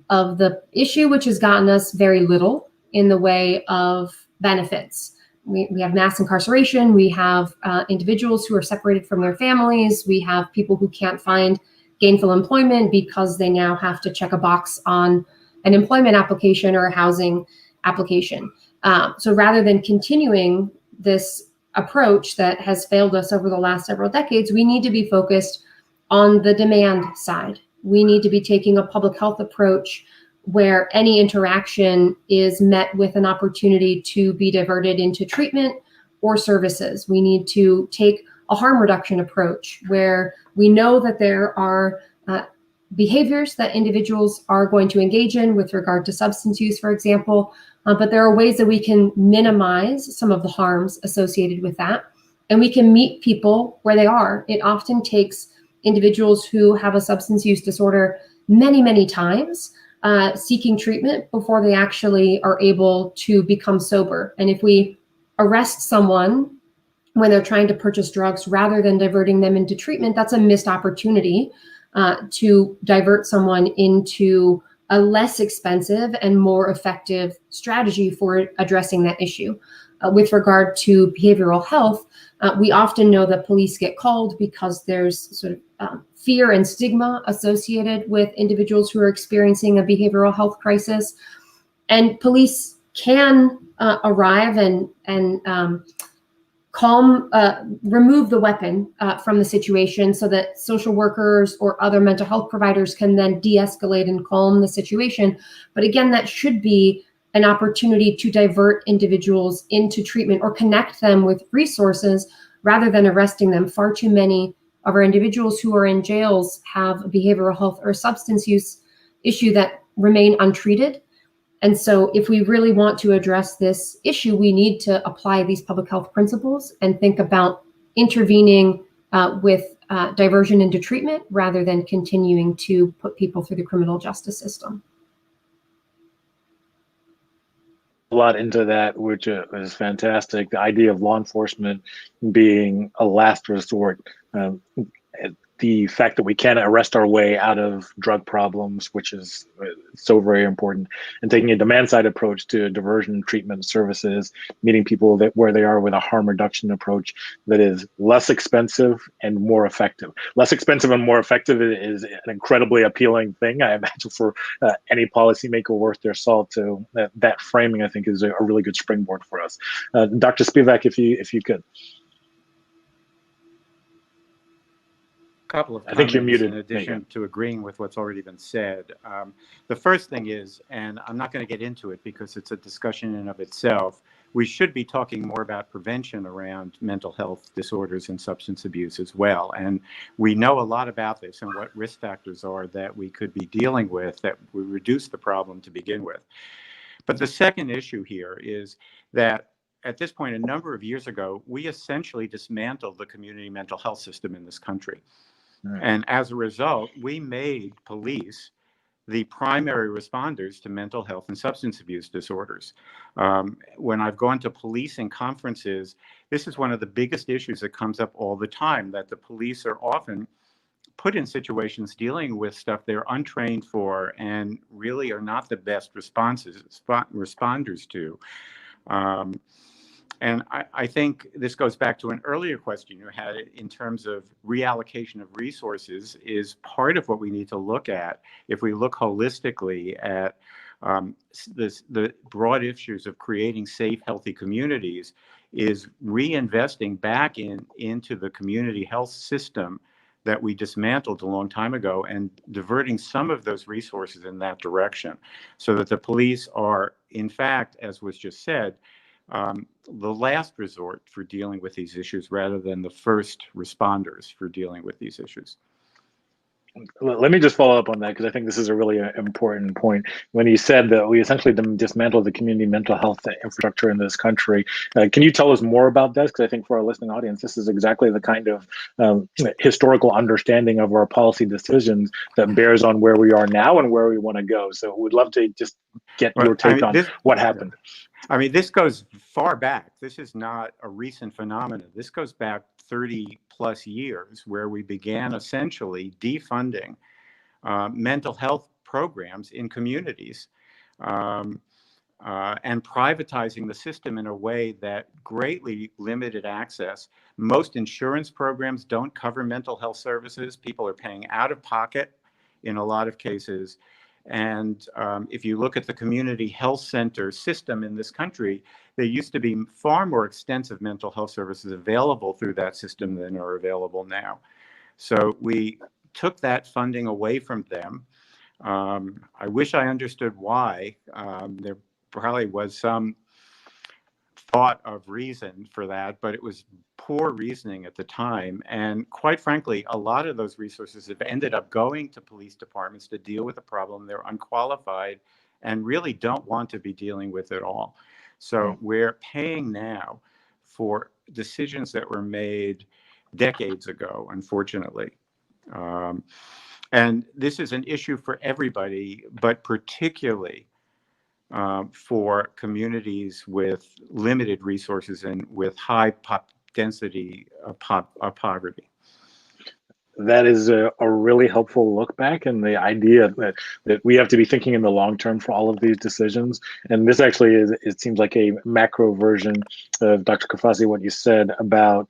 of the issue, which has gotten us very little in the way of benefits. We have mass incarceration. We have individuals who are separated from their families. We have people who can't find gainful employment because they now have to check a box on an employment application or a housing application. So rather than continuing this approach that has failed us over the last several decades, we need to be focused on the demand side. We need to be taking a public health approach where any interaction is met with an opportunity to be diverted into treatment or services. We need to take a harm reduction approach where we know that there are behaviors that individuals are going to engage in with regard to substance use, for example, but there are ways that we can minimize some of the harms associated with that. And we can meet people where they are. It often takes individuals who have a substance use disorder many, many times seeking treatment before they actually are able to become sober. And if we arrest someone when they're trying to purchase drugs rather than diverting them into treatment, that's a missed opportunity to divert someone into a less expensive and more effective strategy for addressing that issue. With regard to behavioral health, we often know that police get called because there's sort of fear and stigma associated with individuals who are experiencing a behavioral health crisis. And police can arrive and remove the weapon from the situation so that social workers or other mental health providers can then de-escalate and calm the situation. But again, that should be an opportunity to divert individuals into treatment or connect them with resources rather than arresting them. Far too many of our individuals who are in jails have a behavioral health or substance use issue that remain untreated. And so if we really want to address this issue, we need to apply these public health principles and think about intervening with diversion into treatment rather than continuing to put people through the criminal justice system. A lot into that, which is fantastic. The idea of law enforcement being a last resort. The fact that we can arrest our way out of drug problems, which is so very important, and taking a demand-side approach to diversion treatment services, meeting people where they are with a harm reduction approach that is less expensive and more effective. Less expensive and more effective is an incredibly appealing thing, I imagine, for any policymaker worth their salt. To that framing, I think, is a really good springboard for us. Dr. Spivak, if you could. Couple of comments I think you're muted. in addition to agreeing with what's already been said. The first thing is, and I'm not going to get into it because it's a discussion in and of itself, we should be talking more about prevention around mental health disorders and substance abuse as well. And we know a lot about this and what risk factors are that we could be dealing with that would reduce the problem to begin with. But the second issue here is that at this point, a number of years ago, we essentially dismantled the community mental health system in this country. And as a result, we made police the primary responders to mental health and substance abuse disorders. When I've gone to policing conferences, this is one of the biggest issues that comes up all the time, that the police are often put in situations dealing with stuff they're untrained for and really are not the best responders to. And I think this goes back to an earlier question you had in terms of reallocation of resources is part of what we need to look at. If we look holistically at the broad issues of creating safe, healthy communities, is reinvesting back into the community health system that we dismantled a long time ago and diverting some of those resources in that direction so that the police are, in fact, as was just said, the last resort for dealing with these issues rather than the first responders for dealing with these issues. Let me just follow up on that because I think this is a really important point. When you said that we essentially dismantled the community mental health infrastructure in this country, can you tell us more about this? Because I think for our listening audience, this is exactly the kind of historical understanding of our policy decisions that bears on where we are now and where we want to go. So we'd love to just get your take on what happened. I mean, this goes far back. This is not a recent phenomenon. This goes back 30 plus years where we began essentially defunding mental health programs in communities and privatizing the system in a way that greatly limited access. Most insurance programs don't cover mental health services. People are paying out of pocket in a lot of cases. And if you look at the community health center system in this country, there used to be far more extensive mental health services available through that system than are available now. So we took that funding away from them. I wish I understood why. There probably was some thought of reason for that, but it was poor reasoning at the time. And quite frankly, a lot of those resources have ended up going to police departments to deal with a problem they're unqualified and really don't want to be dealing with at all. So we're paying now for decisions that were made decades ago, unfortunately. And this is an issue for everybody, but particularly for communities with limited resources and with high density of poverty. That is a really helpful look back, and the idea that we have to be thinking in the long term for all of these decisions. And this actually is, it seems like a macro version of Dr. Crifasi, what you said about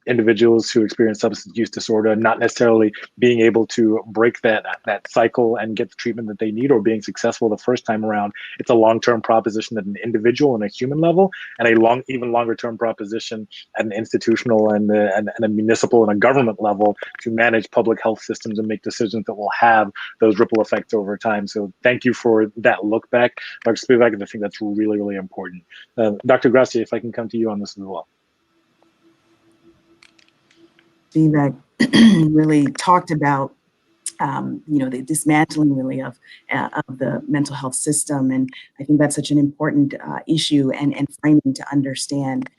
individuals who experience substance use disorder not necessarily being able to break that cycle and get the treatment that they need, or being successful the first time around. It's a long-term proposition at an individual and a human level, and a even longer-term proposition at an institutional and a municipal and a government level to manage public health systems and make decisions that will have those ripple effects over time. So thank you for that look back, Dr. Spivak, and I think that's really, really important. Dr. Gracia, if I can come to you on this as well. Spivak really talked about the dismantling really of the mental health system, and I think that's such an important issue and framing to understand.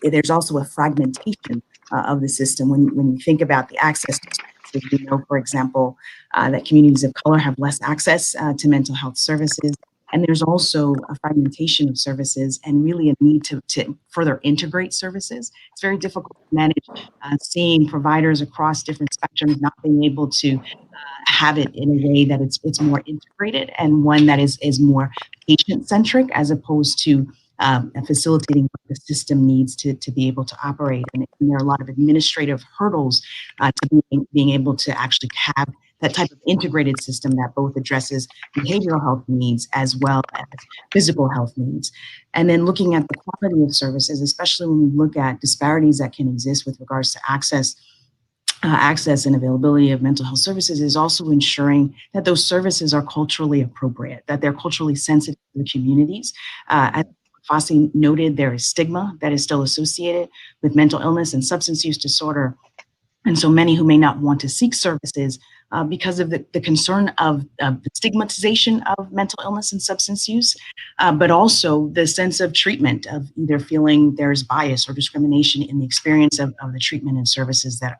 There's also a fragmentation of the system when you think about the access to services. We know, for example, that communities of color have less access to mental health services. And there's also a fragmentation of services and really a need to further integrate services. It's very difficult to manage seeing providers across different spectrums not being able to have it in a way that it's more integrated and one that is more patient-centric as opposed to facilitating what the system needs to be able to operate. And there are a lot of administrative hurdles to being able to actually have that type of integrated system that both addresses behavioral health needs as well as physical health needs. And then looking at the quality of services, especially when we look at disparities that can exist with regards to access and availability of mental health services, is also ensuring that those services are culturally appropriate, that they're culturally sensitive to the communities. As Fossey noted, there is stigma that is still associated with mental illness and substance use disorder. And so many who may not want to seek services because of the concern of the stigmatization of mental illness and substance use, but also the sense of treatment, of either feeling there's bias or discrimination in the experience of the treatment and services that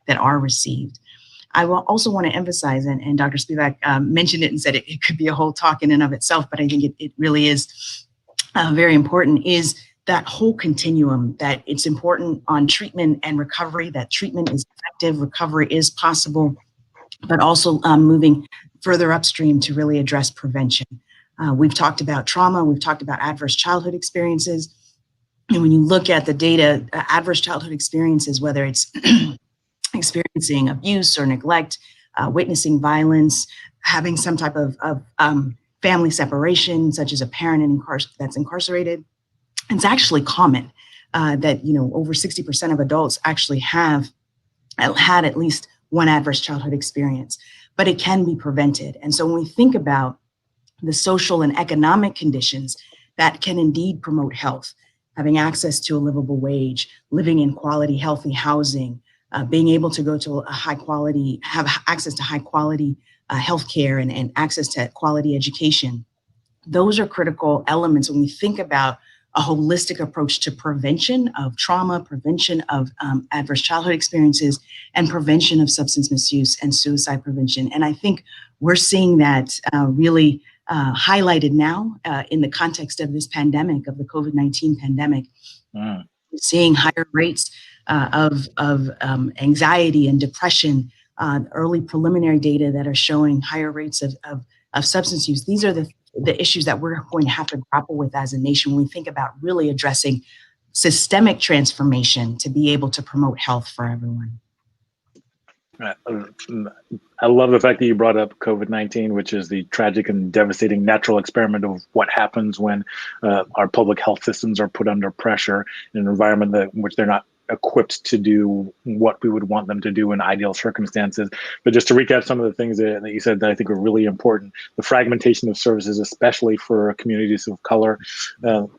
are received. I will also want to emphasize, and Dr. Spivak mentioned it and said it could be a whole talk in and of itself, but I think it really is very important, is that whole continuum, that it's important on treatment and recovery, that treatment is effective, recovery is possible, but also moving further upstream to really address prevention. We've talked about trauma, we've talked about adverse childhood experiences. And when you look at the data, adverse childhood experiences, whether it's experiencing abuse or neglect, witnessing violence, having some type of family separation, such as a parent that's incarcerated, it's actually common that over 60% of adults actually have had at least one adverse childhood experience, but it can be prevented. And so when we think about the social and economic conditions that can indeed promote health, having access to a livable wage, living in quality, healthy housing, being able to go to have access to high quality healthcare and access to quality education, those are critical elements when we think about a holistic approach to prevention of trauma, prevention of adverse childhood experiences, and prevention of substance misuse and suicide prevention. And I think we're seeing that really highlighted now in the context of this pandemic, of the COVID-19 pandemic. We're seeing higher rates of anxiety and depression, early preliminary data that are showing higher rates of substance use. These are the issues that we're going to have to grapple with as a nation when we think about really addressing systemic transformation to be able to promote health for everyone. I love the fact that you brought up COVID-19, which is the tragic and devastating natural experiment of what happens when our public health systems are put under pressure in an environment in which they're not equipped to do what we would want them to do in ideal circumstances. But just to recap some of the things that you said that I think are really important, the fragmentation of services, especially for communities of color,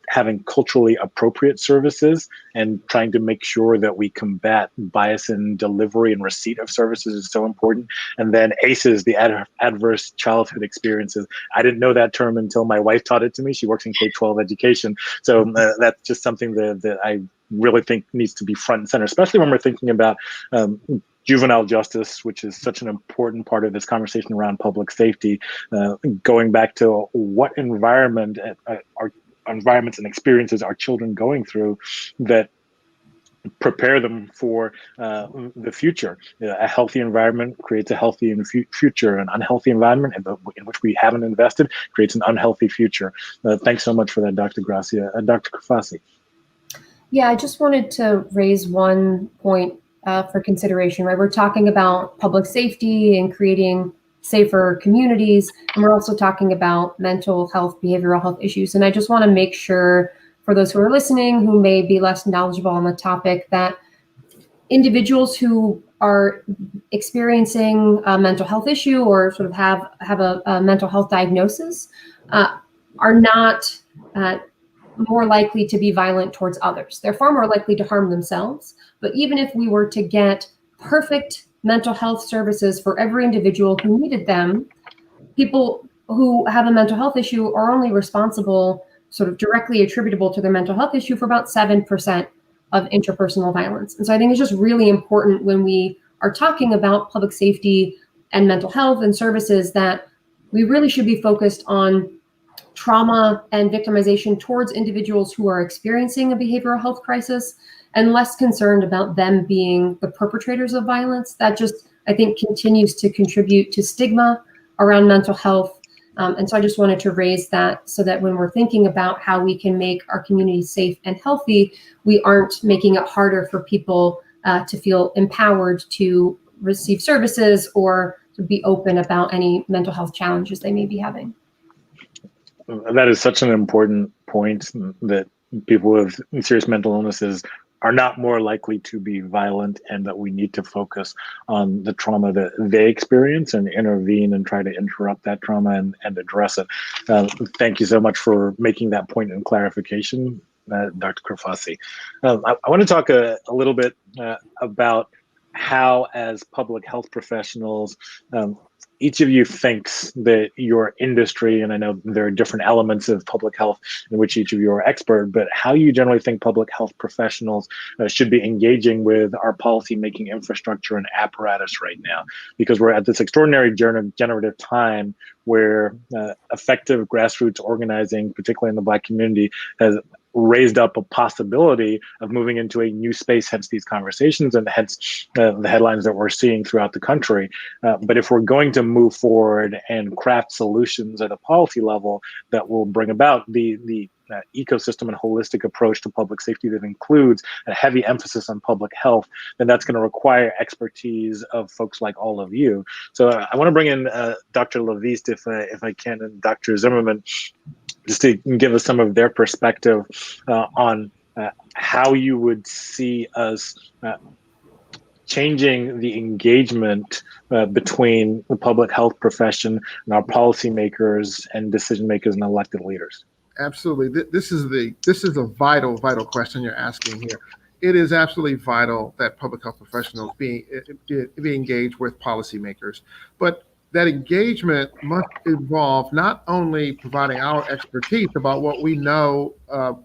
having culturally appropriate services and trying to make sure that we combat bias in delivery and receipt of services is so important. And then ACEs, the adverse childhood experiences. I didn't know that term until my wife taught it to me. She works in K-12 education. So that's just something that I really think needs to be front and center, especially when we're thinking about juvenile justice, which is such an important part of this conversation around public safety, going back to what environments and experiences are children going through that prepare them for the future. A healthy environment creates a healthy future. An unhealthy environment in which we haven't invested creates an unhealthy future. Thanks so much for that, Dr. Gracia. Dr. Crifasi. Yeah, I just wanted to raise one point for consideration, right? We're talking about public safety and creating safer communities, and we're also talking about mental health, behavioral health issues. And I just want to make sure, for those who are listening who may be less knowledgeable on the topic, that individuals who are experiencing a mental health issue or sort of have a mental health diagnosis are not more likely to be violent towards others. They're far more likely to harm themselves. But even if we were to get perfect mental health services for every individual who needed them, people who have a mental health issue are only responsible, sort of directly attributable to their mental health issue, for about 7% of interpersonal violence. And so I think it's just really important when we are talking about public safety and mental health and services that we really should be focused on trauma and victimization towards individuals who are experiencing a behavioral health crisis, and less concerned about them being the perpetrators of violence. That just, I think, continues to contribute to stigma around mental health. And so I just wanted to raise that so that when we're thinking about how we can make our communities safe and healthy, we aren't making it harder for people to feel empowered to receive services or to be open about any mental health challenges they may be having. That is such an important point, that people with serious mental illnesses are not more likely to be violent, and that we need to focus on the trauma that they experience and intervene and try to interrupt that trauma and address it. Thank you so much for making that point and clarification, Dr. Crifasi. I want to talk a little bit about how, as public health professionals, each of you thinks that your industry, and I know there are different elements of public health in which each of you are expert, but how you generally think public health professionals should be engaging with our policy-making infrastructure and apparatus right now, because we're at this extraordinary generative time where effective grassroots organizing, particularly in the Black community, has raised up a possibility of moving into a new space, hence these conversations and hence the headlines that we're seeing throughout the country. But if we're going to move forward and craft solutions at a policy level that will bring about the ecosystem and holistic approach to public safety that includes a heavy emphasis on public health, then that's going to require expertise of folks like all of you. So I want to bring in Dr. LaVeist, if I can, and Dr. Zimmerman, just to give us some of their perspective on how you would see us changing the engagement between the public health profession and our policymakers and decision makers and elected leaders. Absolutely. This is a vital question you're asking here. It is absolutely vital that public health professionals be engaged with policymakers, but that engagement must involve not only providing our expertise about what we know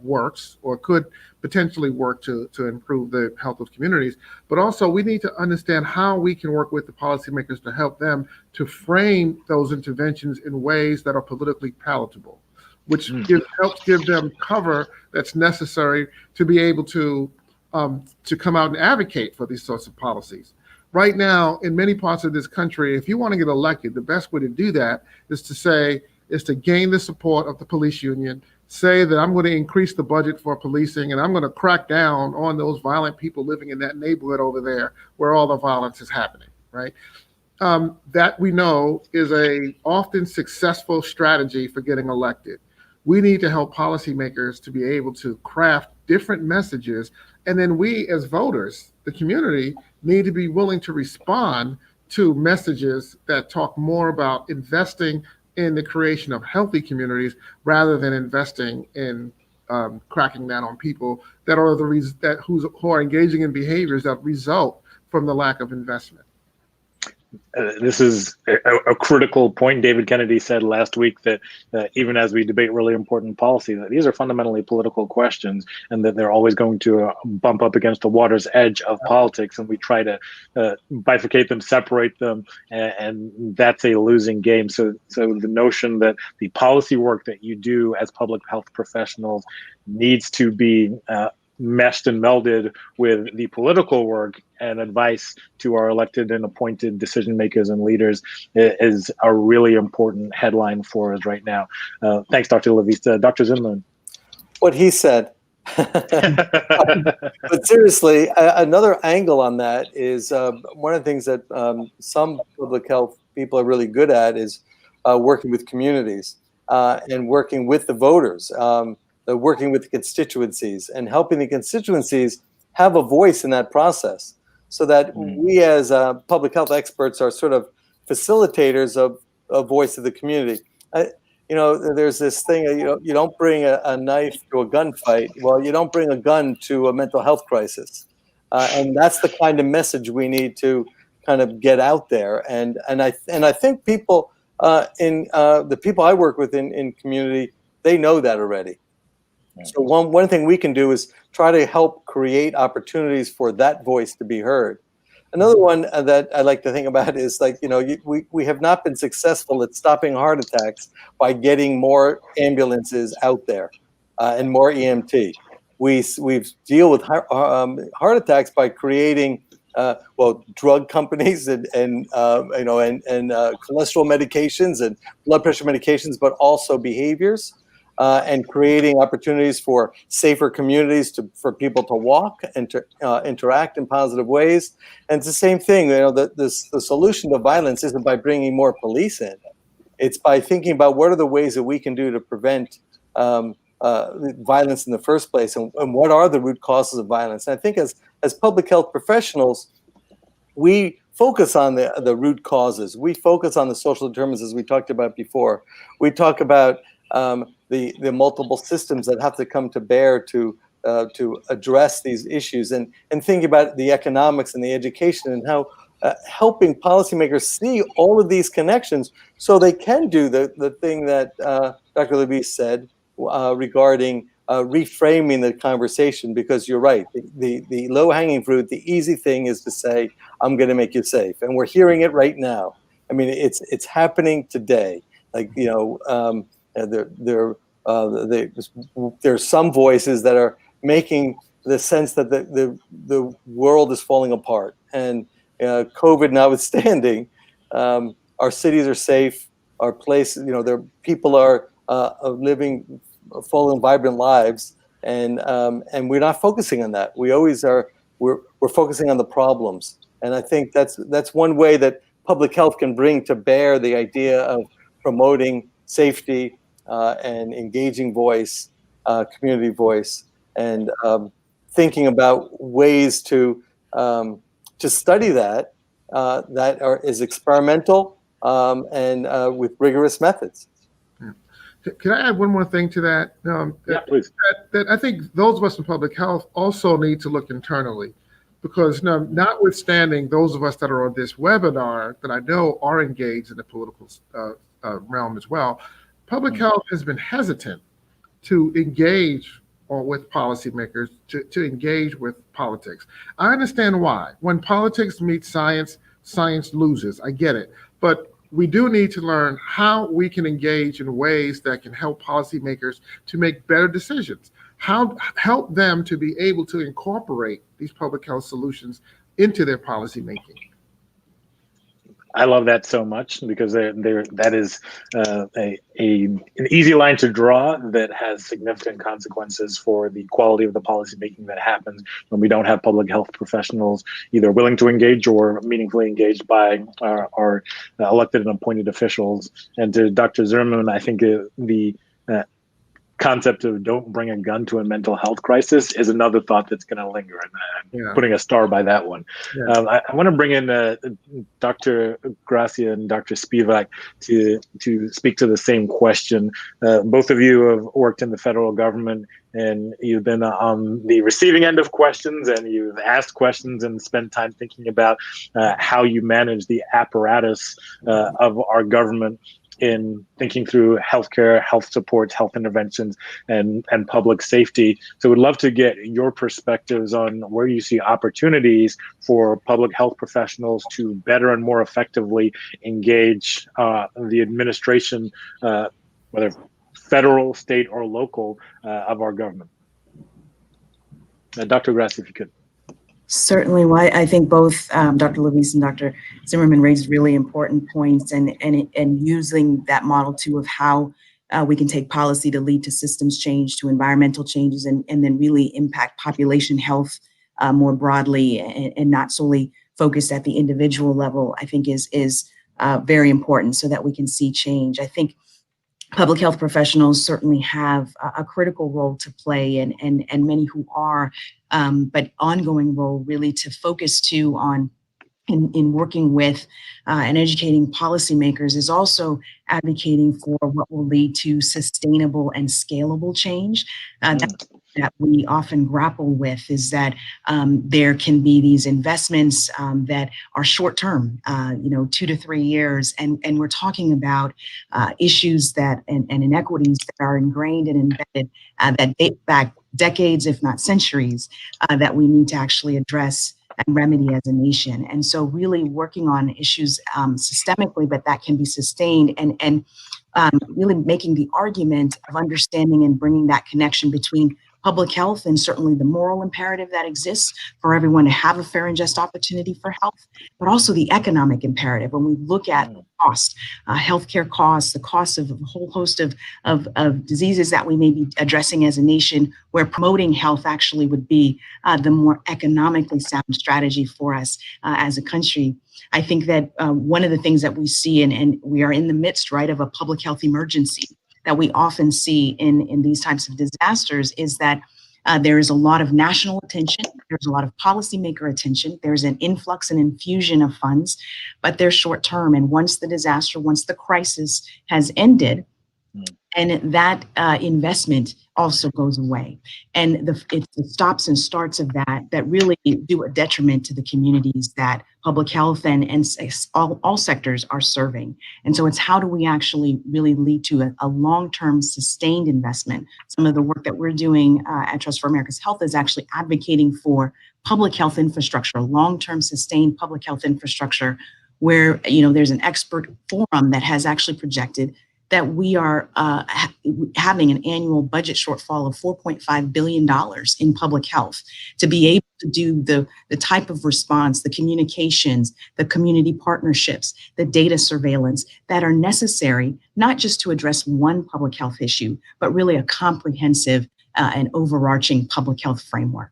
works or could potentially work to improve the health of communities, but also we need to understand how we can work with the policymakers to help them to frame those interventions in ways that are politically palatable, which helps give them cover that's necessary to be able to come out and advocate for these sorts of policies. Right now, in many parts of this country, if you want to get elected, the best way to do that is to gain the support of the police union, say that I'm going to increase the budget for policing and I'm going to crack down on those violent people living in that neighborhood over there where all the violence is happening, right? That we know is a often successful strategy for getting elected. We need to help policymakers to be able to craft different messages. And then we as voters, the community, need to be willing to respond to messages that talk more about investing in the creation of healthy communities rather than investing in cracking down on people that are who are engaging in behaviors that result from the lack of investment. This is a critical point. David Kennedy said last week that even as we debate really important policy, that these are fundamentally political questions, and that they're always going to bump up against the water's edge of politics, and we try to bifurcate them, separate them, and that's a losing game. So the notion that the policy work that you do as public health professionals needs to be meshed and melded with the political work and advice to our elected and appointed decision makers and leaders is a really important headline for us right now. Thanks, Dr. LaVeist. Dr. Zimmerman. What he said. But seriously, another angle on that is one of the things that some public health people are really good at is working with communities and working with the voters. Working with the constituencies and helping the constituencies have a voice in that process, so that we as public health experts are sort of facilitators of a voice of the community. There's this thing, you don't bring a knife to a gunfight. Well, you don't bring a gun to a mental health crisis. And that's the kind of message we need to kind of get out there. And I think people the people I work with in community, they know that already. So one thing we can do is try to help create opportunities for that voice to be heard. Another one that I like to think about is we have not been successful at stopping heart attacks by getting more ambulances out there and more EMT. We deal with heart attacks by creating drug companies and cholesterol medications and blood pressure medications, but also behaviors. And creating opportunities for safer communities for people to walk and to interact in positive ways. And it's the same thing. The solution to violence isn't by bringing more police in. It's by thinking about what are the ways that we can do to prevent violence in the first place, and what are the root causes of violence. And I think as public health professionals, we focus on the root causes. We focus on the social determinants, as we talked about before. We talk about the multiple systems that have to come to bear to address these issues, and think about the economics and the education, and how helping policymakers see all of these connections so they can do the thing that Dr. LaVeist said regarding reframing the conversation. Because you're right, the low-hanging fruit, the easy thing is to say, I'm going to make you safe. And we're hearing it right now. I mean, it's happening today. There's some voices that are making the sense that the world is falling apart, and COVID notwithstanding, our cities are safe, our places, their people are living full and vibrant lives, and we're not focusing on that. We always are. We're focusing on the problems, and I think that's one way that public health can bring to bear the idea of promoting safety and engaging voice, community voice, and thinking about ways to study that is experimental and with rigorous methods. Can I add one more thing to that? Yeah, please. That I think those of us in public health also need to look internally, because notwithstanding those of us that are on this webinar that I know are engaged in the political realm as well, public health has been hesitant to engage with policymakers, to engage with politics. I understand why. When politics meets science, science loses. I get it. But we do need to learn how we can engage in ways that can help policymakers to make better decisions, how help them to be able to incorporate these public health solutions into their policymaking. I love that so much, because that is an easy line to draw that has significant consequences for the quality of the policymaking that happens when we don't have public health professionals either willing to engage or meaningfully engaged by our elected and appointed officials. And to Dr. Zimmerman, I think concept of don't bring a gun to a mental health crisis is another thought that's going to linger. And I'm putting a star by that one. Yeah. I want to bring in Dr. Gracia and Dr. Spivak to speak to the same question. Both of you have worked in the federal government, and you've been on the receiving end of questions, and you've asked questions and spent time thinking about how you manage the apparatus of our government in thinking through healthcare, health supports, health interventions, and public safety. So we'd love to get your perspectives on where you see opportunities for public health professionals to better and more effectively engage the administration, whether federal, state, or local, of our government. Dr. Gracia, if you could. Certainly. Well, I think both Dr. LaVeist and Dr. Zimmerman raised really important points, and using that model too of how we can take policy to lead to systems change, to environmental changes, and then really impact population health more broadly, and not solely focused at the individual level, I think is very important so that we can see change. I think public health professionals certainly have a critical role to play, and many who are, but ongoing role really to focus too on in working with and educating policymakers is also advocating for what will lead to sustainable and scalable change. That we often grapple with is that there can be these investments that are short term, 2 to 3 years, and we're talking about issues that and inequities that are ingrained and embedded that date back decades, if not centuries, that we need to actually address and remedy as a nation. And so really working on issues systemically, but that can be sustained, and really making the argument of understanding and bringing that connection between public health and certainly the moral imperative that exists for everyone to have a fair and just opportunity for health, but also the economic imperative. When we look at cost, healthcare costs, the cost of a whole host of diseases that we may be addressing as a nation, where promoting health actually would be the more economically sound strategy for us as a country. I think that one of the things that we see, and we are in the midst, right, of a public health emergency that we often see in these types of disasters, is that there is a lot of national attention, there's a lot of policymaker attention, there's an influx and infusion of funds, but they're short term. And once the crisis has ended, and that investment also goes away. And it's the stops and starts of that really do a detriment to the communities that public health and all sectors are serving. And so it's how do we actually really lead to a long-term sustained investment? Some of the work that we're doing at Trust for America's Health is actually advocating for public health infrastructure, long-term sustained public health infrastructure, where there's an expert forum that has actually projected that we are having an annual budget shortfall of $4.5 billion in public health to be able to do the type of response, the communications, the community partnerships, the data surveillance that are necessary, not just to address one public health issue, but really a comprehensive and overarching public health framework.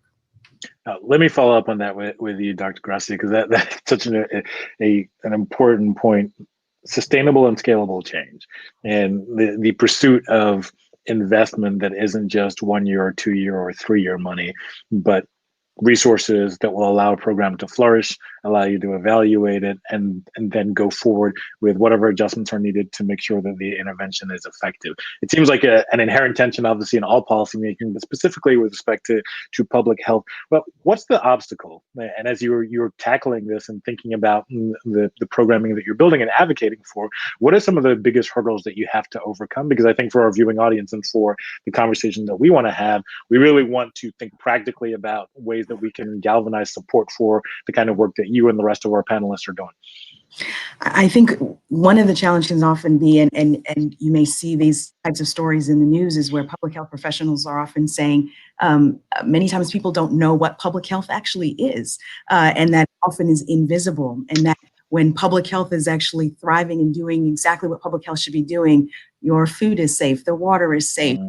Let me follow up on that with you, Dr. Gracia, because that's such an important point. Sustainable and scalable change, and the pursuit of investment that isn't just 1 year or 2 year or 3 year money, but resources that will allow a program to flourish, allow you to evaluate it, and then go forward with whatever adjustments are needed to make sure that the intervention is effective. It seems like an inherent tension, obviously, in all policymaking, but specifically with respect to public health. Well, what's the obstacle? And as you're tackling this and thinking about the programming that you're building and advocating for, what are some of the biggest hurdles that you have to overcome? Because I think for our viewing audience and for the conversation that we want to have, we really want to think practically about ways that we can galvanize support for the kind of work that you and the rest of our panelists are doing. I think one of the challenges can often be, and you may see these types of stories in the news, is where public health professionals are often saying, many times people don't know what public health actually is, and that often is invisible, and that when public health is actually thriving and doing exactly what public health should be doing, your food is safe, the water is safe,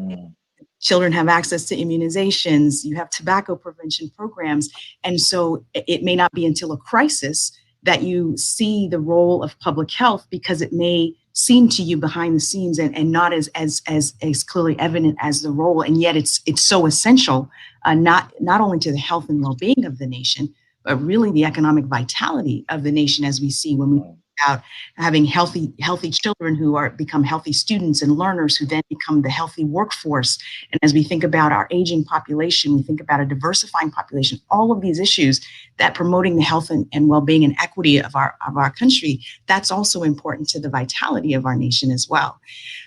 children have access to immunizations, you have tobacco prevention programs. And so it may not be until a crisis that you see the role of public health, because it may seem to you behind the scenes and not as clearly evident as the role, and yet it's so essential, not only to the health and well-being of the nation, but really the economic vitality of the nation, as we see when we think about having healthy children who become healthy students and learners who then become the healthy workforce. And as we think about our aging population, we think about a diversifying population, all of these issues that promoting the health and well-being and equity of our country, that's also important to the vitality of our nation as well.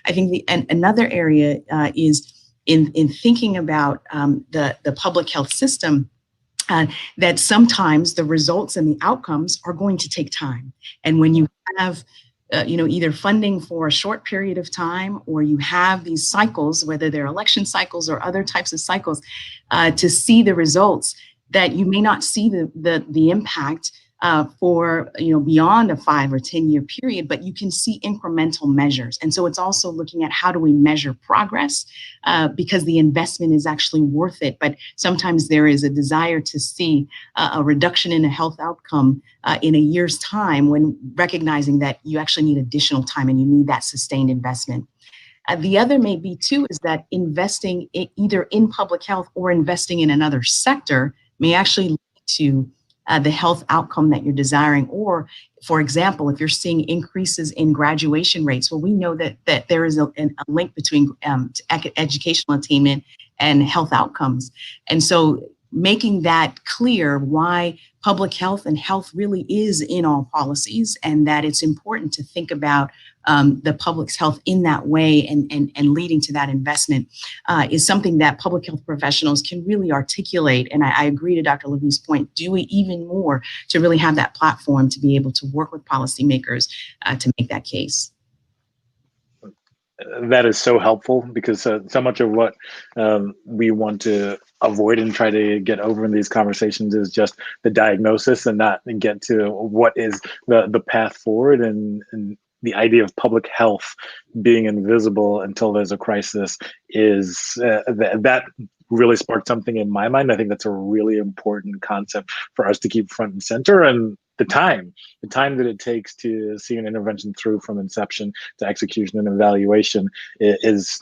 I think another area is in thinking about the public health system, that sometimes the results and the outcomes are going to take time. And when you have either funding for a short period of time, or you have these cycles, whether they're election cycles or other types of cycles, to see the results, that you may not see the impact for beyond a 5 or 10 year period, but you can see incremental measures. And so it's also looking at how do we measure progress, because the investment is actually worth it. But sometimes there is a desire to see a reduction in a health outcome in a year's time, when recognizing that you actually need additional time and you need that sustained investment. The other may be too is that investing either in public health or investing in another sector may actually lead to the health outcome that you're desiring. Or, for example, if you're seeing increases in graduation rates, well, we know that there is a link between educational attainment and health outcomes. And so making that clear why public health and health really is in all policies, and that it's important to think about the public's health in that way and leading to that investment is something that public health professionals can really articulate. And I agree to Dr. LaVeist's point, do even more to really have that platform to be able to work with policymakers to make that case. That is so helpful, because so much of what we want to avoid and try to get over in these conversations is just the diagnosis, and not get to what is the path forward, and the idea of public health being invisible until there's a crisis is that really sparked something in my mind. I think that's a really important concept for us to keep front and center. And the time that it takes to see an intervention through from inception to execution and evaluation is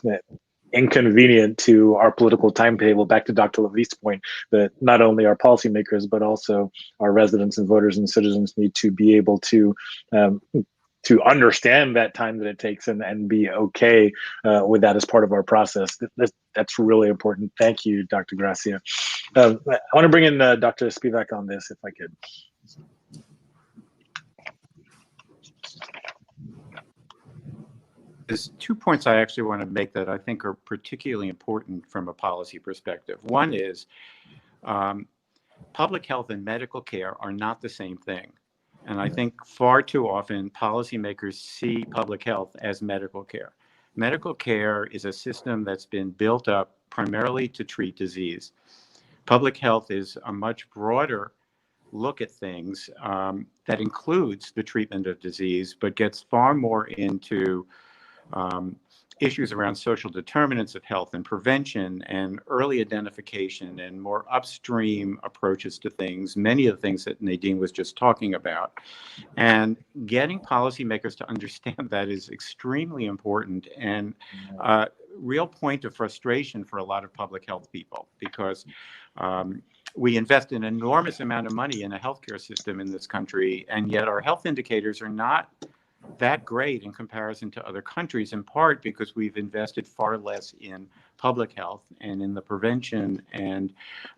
inconvenient to our political timetable. Back to Dr. LaVeist's point, that not only our policymakers, but also our residents and voters and citizens need to be able to understand that time that it takes and be okay with that as part of our process. That's really important. Thank you, Dr. Gracia. I want to bring in Dr. Spivak on this, if I could. There's 2 points I actually want to make that I think are particularly important from a policy perspective. One is public health and medical care are not the same thing. And I think far too often policymakers see public health as medical care. Medical care is a system that's been built up primarily to treat disease. Public health is a much broader look at things that includes the treatment of disease, but gets far more into issues around social determinants of health and prevention and early identification and more upstream approaches to things, many of the things that Nadine was just talking about. And getting policymakers to understand that is extremely important, and a real point of frustration for a lot of public health people, because we invest an enormous amount of money in a healthcare system in this country, and yet our health indicators are not that great in comparison to other countries, in part because we've invested far less in public health and in the prevention and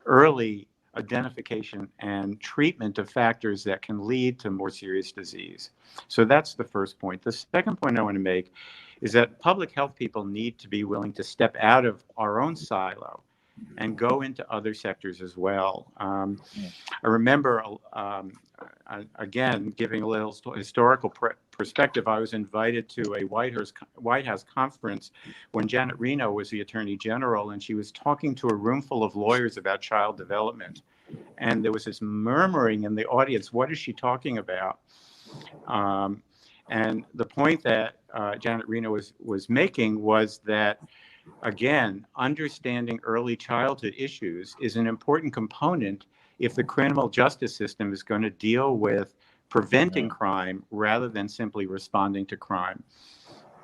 early identification and treatment of factors that can lead to more serious disease. So that's the first point. The second point I want to make is that public health people need to be willing to step out of our own silo and go into other sectors as well. I remember, again, giving a little historical perspective, I was invited to a White House conference when Janet Reno was the Attorney General, and she was talking to a room full of lawyers about child development. And there was this murmuring in the audience, what is she talking about? And the point that Janet Reno was making was that, again, understanding early childhood issues is an important component if the criminal justice system is going to deal with preventing crime rather than simply responding to crime.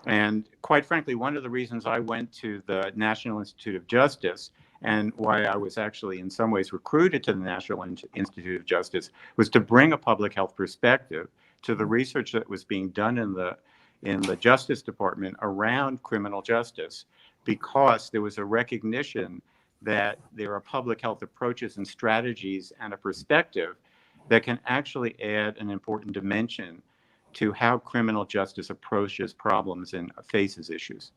And quite frankly, one of the reasons I went to the National Institute of Justice and why I was actually in some ways recruited to the National Institute of Justice was to bring a public health perspective to the research that was being done in the Justice Department around criminal justice, because there was a recognition that there are public health approaches and strategies and a perspective that can actually add an important dimension to how criminal justice approaches problems and faces issues.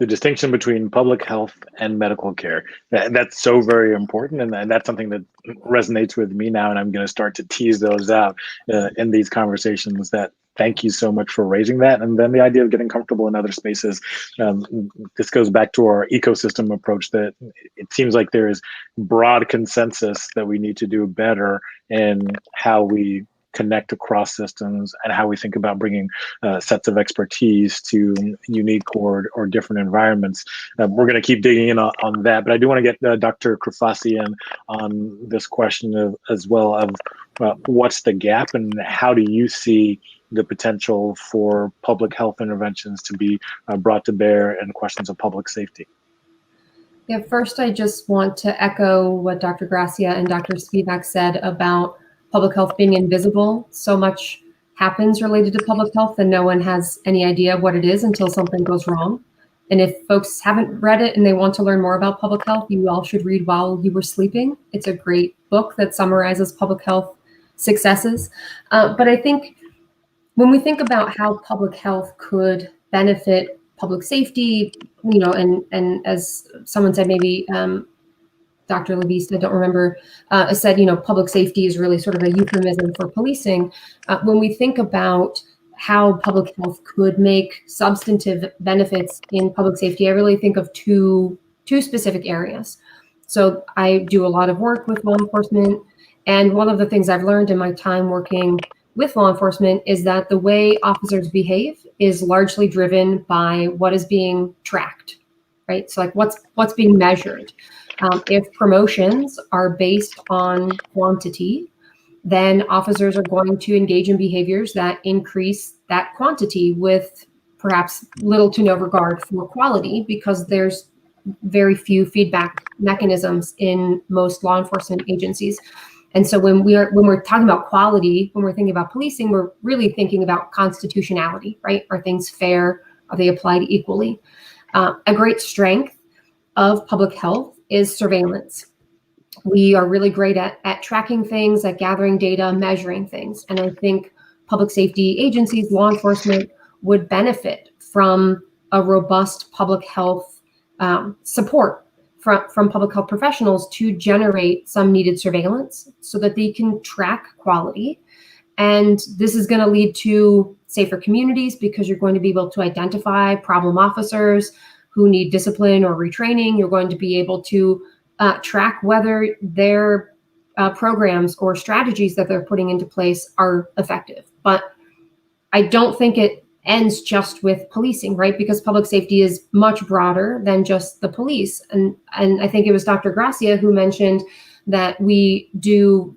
The distinction between public health and medical care, that's so very important, and that's something that resonates with me now, and I'm going to start to tease those out in these conversations. That thank you so much for raising that. And then the idea of getting comfortable in other spaces, this goes back to our ecosystem approach, that it seems like there is broad consensus that we need to do better in how we connect across systems and how we think about bringing sets of expertise to unique or different environments. We're going to keep digging in on that, but I do want to get Dr. Crifasi in on this question as well of what's the gap and how do you see the potential for public health interventions to be brought to bear in questions of public safety? Yeah, first I just want to echo what Dr. Gracia and Dr. Spivak said about public health being invisible. So much happens related to public health and no one has any idea what it is until something goes wrong. And if folks haven't read it and they want to learn more about public health, you all should read While You Were Sleeping. It's a great book that summarizes public health successes. But I think when we think about how public health could benefit public safety, and as someone said, maybe Dr. LaVeist, I don't remember, said, public safety is really sort of a euphemism for policing. When we think about how public health could make substantive benefits in public safety, I really think of two specific areas. So I do a lot of work with law enforcement. And one of the things I've learned in my time working with law enforcement is that the way officers behave is largely driven by what is being tracked, right? So like what's being measured. If promotions are based on quantity, then officers are going to engage in behaviors that increase that quantity with perhaps little to no regard for quality, because there's very few feedback mechanisms in most law enforcement agencies. And so when we're talking about quality, when we're thinking about policing, we're really thinking about constitutionality, right? Are things fair? Are they applied equally? A great strength of public health is surveillance. We are really great at tracking things, at gathering data, measuring things. And I think public safety agencies, law enforcement would benefit from a robust public health support from public health professionals to generate some needed surveillance so that they can track quality. And this is going to lead to safer communities because you're going to be able to identify problem officers who need discipline or retraining. You're going to be able to track whether their programs or strategies that they're putting into place are effective. But I don't think it ends just with policing, right? Because public safety is much broader than just the police. And I think it was Dr. Gracia who mentioned that we do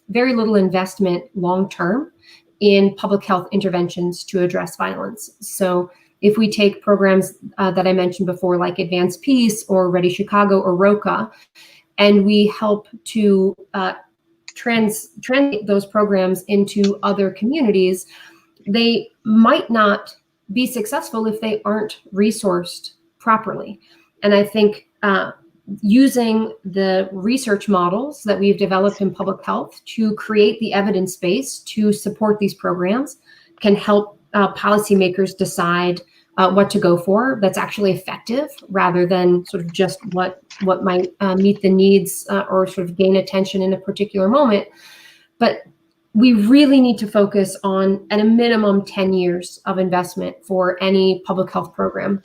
very little investment long-term in public health interventions to address violence. So if we take programs that I mentioned before, like Advanced Peace or Ready Chicago or ROCA, and we help to translate those programs into other communities, they might not be successful if they aren't resourced properly. And I think using the research models that we've developed in public health to create the evidence base to support these programs can help policymakers decide what to go for that's actually effective, rather than sort of just what might meet the needs or sort of gain attention in a particular moment. But we really need to focus on, at a minimum, 10 years of investment for any public health program.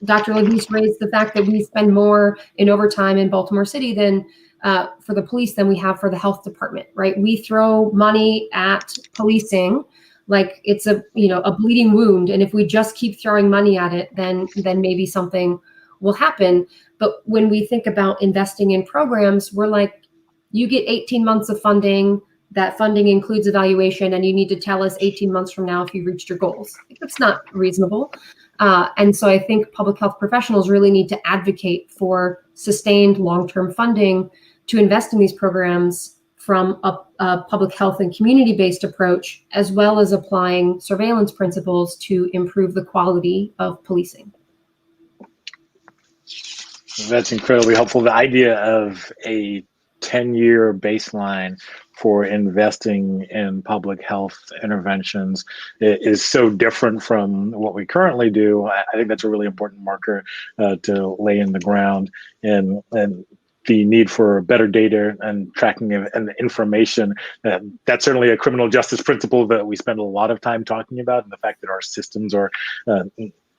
Dr. LaVeist raised the fact that we spend more in overtime in Baltimore City than for the police than we have for the health department, right? We throw money at policing like it's a bleeding wound, and if we just keep throwing money at it, then maybe something will happen. But when we think about investing in programs, we're like, you get 18 months of funding. that funding includes evaluation and you need to tell us 18 months from now if you reached your goals. That's not reasonable. And so I think public health professionals really need to advocate for sustained long-term funding to invest in these programs from a public health and community-based approach, as well as applying surveillance principles to improve the quality of policing. That's incredibly helpful. The idea of a 10-year baseline for investing in public health interventions is so different from what we currently do. I think that's a really important marker to lay in the ground, and the need for better data and tracking and information. That's certainly a criminal justice principle that we spend a lot of time talking about, and the fact that our systems are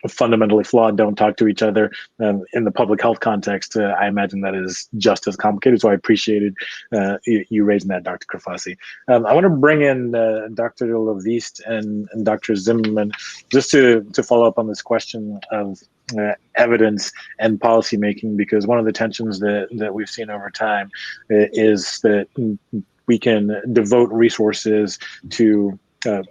fundamentally flawed, don't talk to each other. In the public health context, I imagine that is just as complicated. So I appreciated you raising that, Dr. Crifasi. I want to bring in Dr. LaVeist and Dr. Zimmerman just to follow up on this question of evidence and policymaking, because one of the tensions that we've seen over time is that we can devote resources to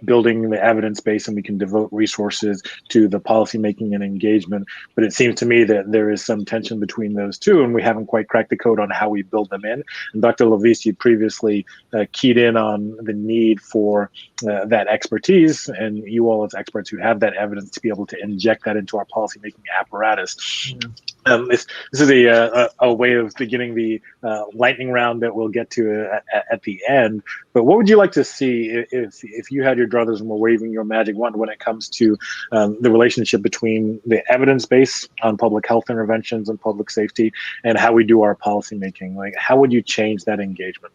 building the evidence base, and we can devote resources to the policymaking and engagement. But it seems to me that there is some tension between those two, and we haven't quite cracked the code on how we build them in. And Dr. LaVeist, you previously keyed in on the need for that expertise, and you all as experts who have that evidence to be able to inject that into our policymaking apparatus. This is a way of beginning the lightning round that we'll get to at the end. But what would you like to see if you had your druthers and were waving your magic wand when it comes to the relationship between the evidence base on public health interventions and public safety and how we do our policymaking? Like, how would you change that engagement?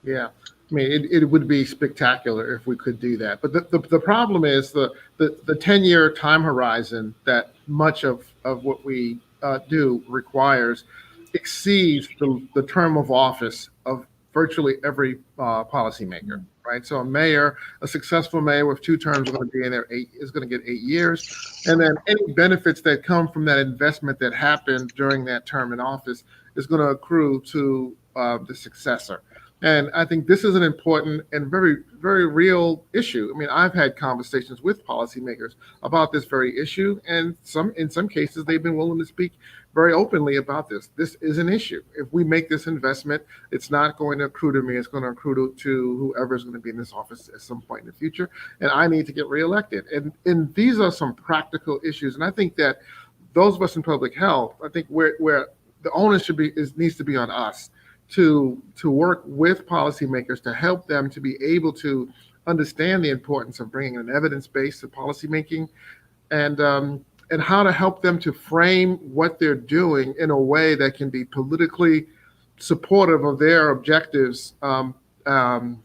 Yeah, I mean, it would be spectacular if we could do that. But the problem is the 10-year time horizon that much of what we do requires exceeds the term of office of virtually every policymaker, right? So a successful mayor with 2 terms is going to be in there is going to get 8 years. And then any benefits that come from that investment that happened during that term in office is going to accrue to the successor. And I think this is an important and very, very real issue. I mean, I've had conversations with policymakers about this very issue, and in some cases, they've been willing to speak very openly about this. This is an issue. If we make this investment, it's not going to accrue to me. It's going to accrue to whoever is going to be in this office at some point in the future, and I need to get reelected. And these are some practical issues, and I think that those of us in public health, I think where the onus needs to be on us to work with policymakers to help them to be able to understand the importance of bringing an evidence base to policymaking, and how to help them to frame what they're doing in a way that can be politically supportive of their objectives, and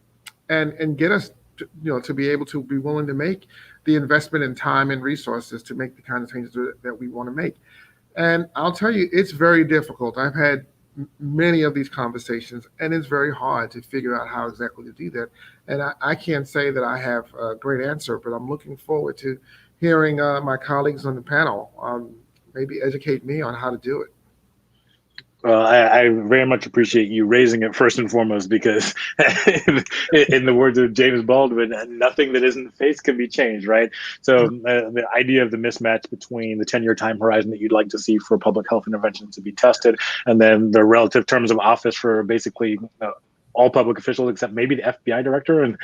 get us to be able to be willing to make the investment in time and resources to make the kind of changes that we want to make. And I'll tell you, it's very difficult. I've had many of these conversations, and it's very hard to figure out how exactly to do that. And I can't say that I have a great answer, but I'm looking forward to hearing my colleagues on the panel maybe educate me on how to do it. Well, I very much appreciate you raising it first and foremost, because in the words of James Baldwin, nothing that isn't faced can be changed, right? So the idea of the mismatch between the 10-year time horizon that you'd like to see for public health interventions to be tested, and then the relative terms of office for basically all public officials except maybe the FBI director, and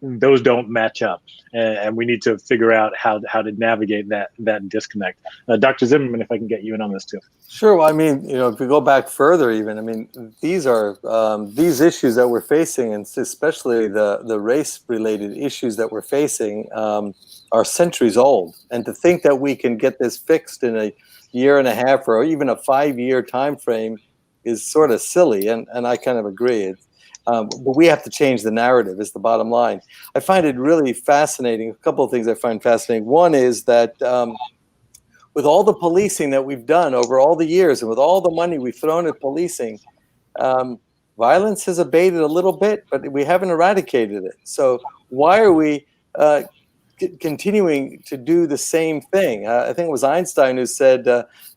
those don't match up, and we need to figure out how to navigate that disconnect. Dr. Zimmerman, if I can get you in on this too. Sure. Well, I mean, if we go back further, even, I mean, these are these issues that we're facing, and especially the race-related issues that we're facing, are centuries old. And to think that we can get this fixed in a year and a half or even a 5-year time frame is sort of silly, and I kind of agree. But we have to change the narrative is the bottom line. I find it really fascinating. A couple of things I find fascinating. One is that with all the policing that we've done over all the years, and with all the money we've thrown at policing, violence has abated a little bit, but we haven't eradicated it. So why are we continuing to do the same thing? I think it was Einstein who said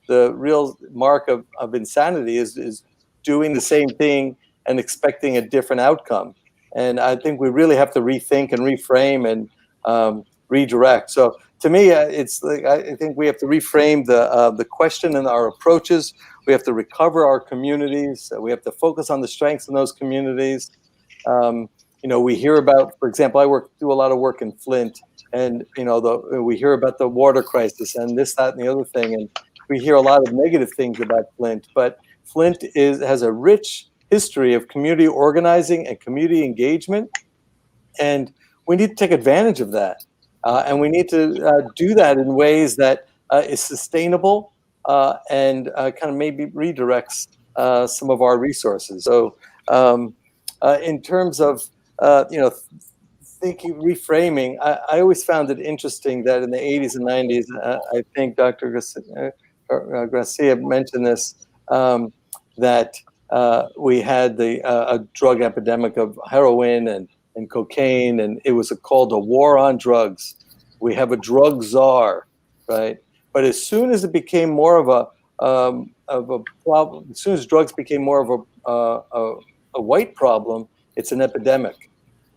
the real mark of insanity is doing the same thing and expecting a different outcome. And I think we really have to rethink and reframe and redirect. So to me, it's like I think we have to reframe the question and our approaches. We have to recover our communities. We have to focus on the strengths in those communities. We hear about, for example, I do a lot of work in Flint, and we hear about the water crisis and this, that, and the other thing, and we hear a lot of negative things about Flint. But Flint has a rich history of community organizing and community engagement, and we need to take advantage of that. And we need to do that in ways that is sustainable and kind of maybe redirects some of our resources. So in terms of thinking, reframing, I always found it interesting that in the 80s and 90s, I think Dr. Gracia mentioned this, that we had a drug epidemic of heroin and cocaine, and it was called a war on drugs. We have a drug czar, right? But as soon as it became more of a problem, as soon as drugs became more of a white problem, it's an epidemic.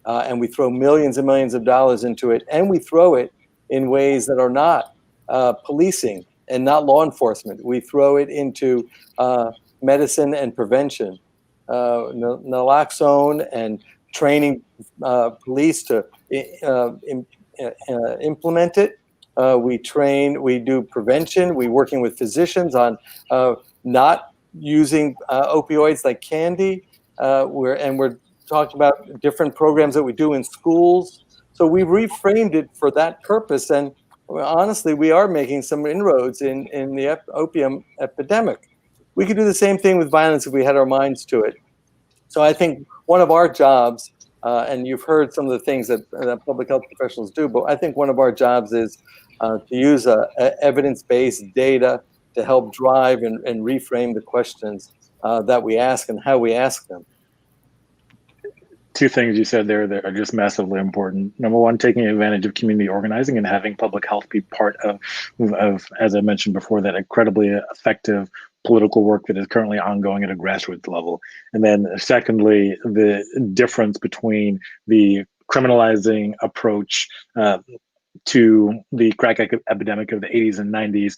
And we throw millions and millions of dollars into it, and we throw it in ways that are not policing and not law enforcement. We throw it into medicine and prevention, naloxone, and training police to implement it. We do prevention. We're working with physicians on not using opioids like candy. We're talking about different programs that we do in schools. So we reframed it for that purpose. And honestly, we are making some inroads in the opium epidemic. We could do the same thing with violence if we had our minds to it. So I think one of our jobs, and you've heard some of the things that public health professionals do, but I think one of our jobs is to use evidence-based data to help drive and reframe the questions that we ask and how we ask them. Two things you said there that are just massively important. Number one, taking advantage of community organizing and having public health be part of, as I mentioned before, that incredibly effective political work that is currently ongoing at a grassroots level. And then secondly, the difference between the criminalizing approach to the crack epidemic of the 80s and 90s,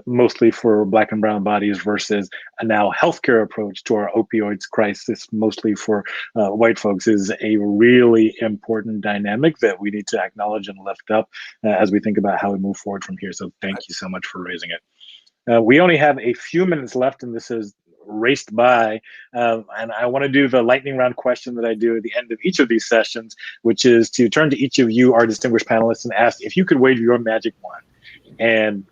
mostly for Black and brown bodies, versus a now healthcare approach to our opioids crisis, mostly for white folks, is a really important dynamic that we need to acknowledge and lift up as we think about how we move forward from here. So thank you so much for raising it. We only have a few minutes left, and this is raced by, and I want to do the lightning round question that I do at the end of each of these sessions, which is to turn to each of you, our distinguished panelists, and ask if you could wave your magic wand and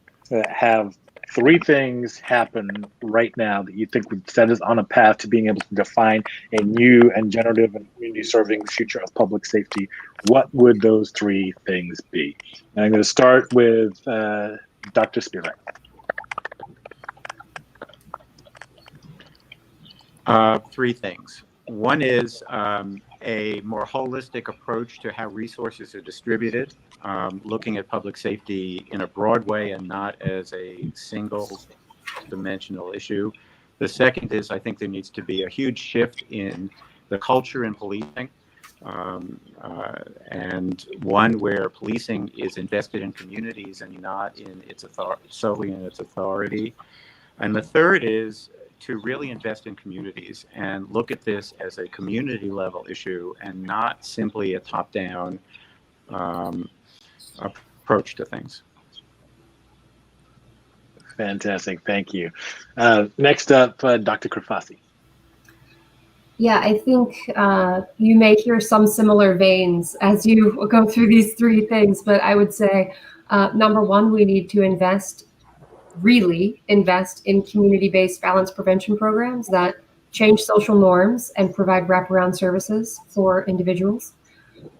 have three things happen right now that you think would set us on a path to being able to define a new and generative and community-serving future of public safety. What would those three things be? And I'm going to start with Dr. Spivak. Three things. One is a more holistic approach to how resources are distributed, looking at public safety in a broad way and not as a single dimensional issue. The second is I think there needs to be a huge shift in the culture in policing, and one where policing is invested in communities and not in its solely in its authority. And the third is to really invest in communities and look at this as a community level issue and not simply a top-down approach to things. Fantastic, thank you. Next up, Dr. Crifasi. Yeah, I think you may hear some similar veins as you go through these three things, but I would say, number one, we need to really invest in community-based violence prevention programs that change social norms and provide wraparound services for individuals.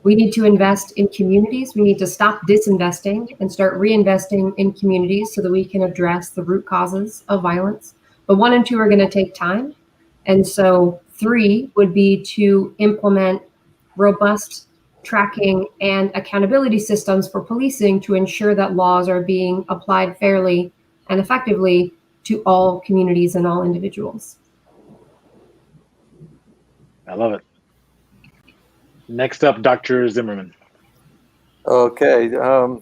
We need to invest in communities. We need to stop disinvesting and start reinvesting in communities so that we can address the root causes of violence. But 1 and 2 are going to take time. And so 3 would be to implement robust tracking and accountability systems for policing to ensure that laws are being applied fairly and effectively to all communities and all individuals. I love it. Next up, Dr. Zimmerman. Okay. The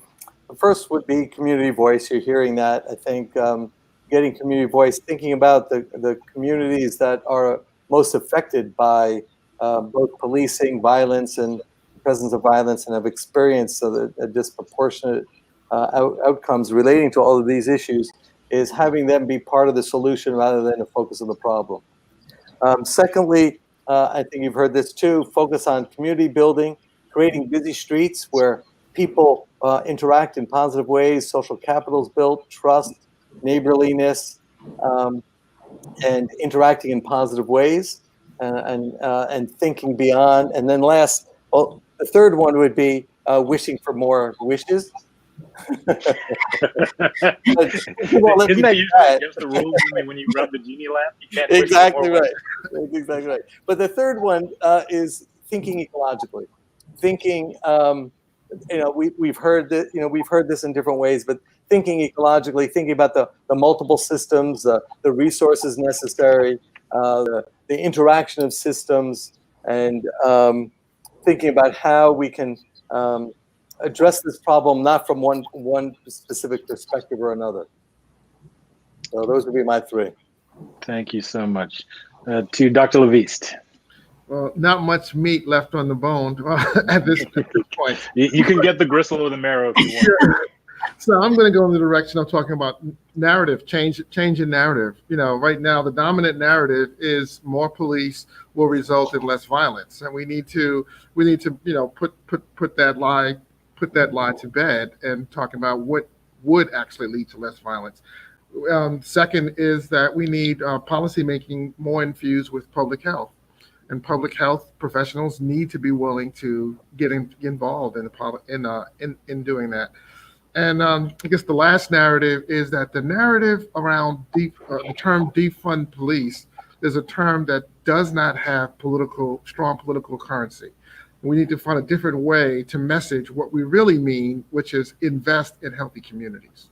first would be community voice. You're hearing that. I think getting community voice, thinking about the communities that are most affected by both policing, violence, and the presence of violence, and have experienced a disproportionate outcomes relating to all of these issues, is having them be part of the solution rather than a focus on the problem. Secondly, I think you've heard this too, focus on community building, creating busy streets where people interact in positive ways, social capital is built, trust, neighborliness, and interacting in positive ways, and thinking beyond. And then last, well, the third one would be wishing for more wishes. Isn't that usually against the rules when you rub the genie lamp? You can't exactly right. Exactly right. But the third one is thinking ecologically. Thinking, we've heard that, we've heard this in different ways, but thinking ecologically, thinking about the multiple systems, the resources necessary, the interaction of systems, and thinking about how we can address this problem not from one specific perspective or another. So those would be my three. Thank you so much. To Dr. LaVeist. Well, not much meat left on the bone at this point. You can get the gristle or the marrow if you want. So I'm going to go in the direction of talking about narrative, change in narrative. Right now the dominant narrative is more police will result in less violence, and we need to put that lie to bed and talk about what would actually lead to less violence. Second is that we need policy making more infused with public health. And public health professionals need to be willing to get involved in doing that. And I guess the last narrative is that the narrative around the term defund police is a term that does not have strong political currency. We need to find a different way to message what we really mean, which is invest in healthy communities.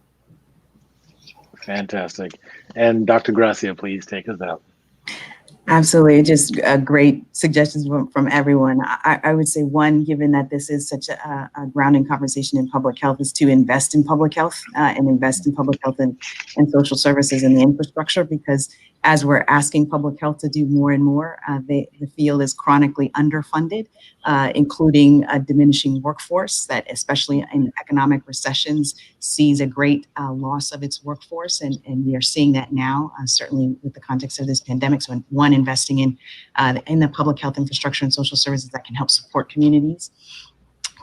Fantastic. And Dr. Gracia, please take us out. Absolutely. Just great suggestions from everyone. I would say one, given that this is such a grounding conversation in public health, is to invest in public health and invest in public health and social services and the infrastructure, because as we're asking public health to do more and more, the field is chronically underfunded, including a diminishing workforce that, especially in economic recessions, sees a great loss of its workforce. And we are seeing that now, certainly with the context of this pandemic. So one, investing in the public health infrastructure and social services that can help support communities.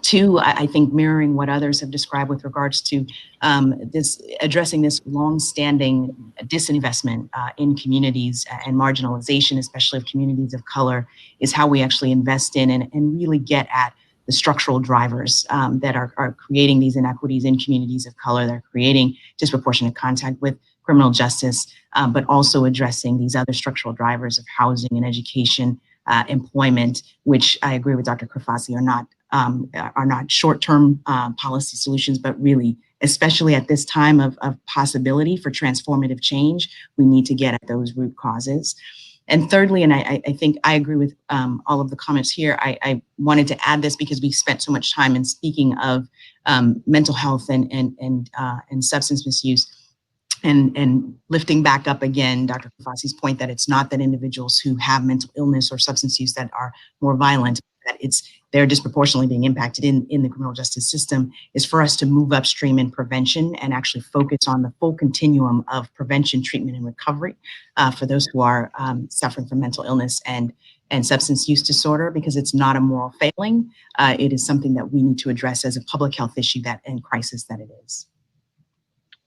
Two, I think mirroring what others have described with regards to addressing this longstanding disinvestment in communities and marginalization, especially of communities of color, is how we actually invest in and really get at the structural drivers that are creating these inequities in communities of color, that are creating disproportionate contact with criminal justice, but also addressing these other structural drivers of housing and education, employment, which I agree with Dr. Crifasi are not short-term policy solutions, but really, especially at this time of possibility for transformative change, we need to get at those root causes. And thirdly, and I think I agree with all of the comments here, I wanted to add this because we spent so much time in speaking of mental health and substance misuse. And lifting back up again, Dr. Crifasi's point that it's not that individuals who have mental illness or substance use that are more violent, that they're disproportionately being impacted in the criminal justice system, is for us to move upstream in prevention and actually focus on the full continuum of prevention, treatment, and recovery for those who are suffering from mental illness and substance use disorder, because it's not a moral failing. It is something that we need to address as a public health issue and crisis that it is.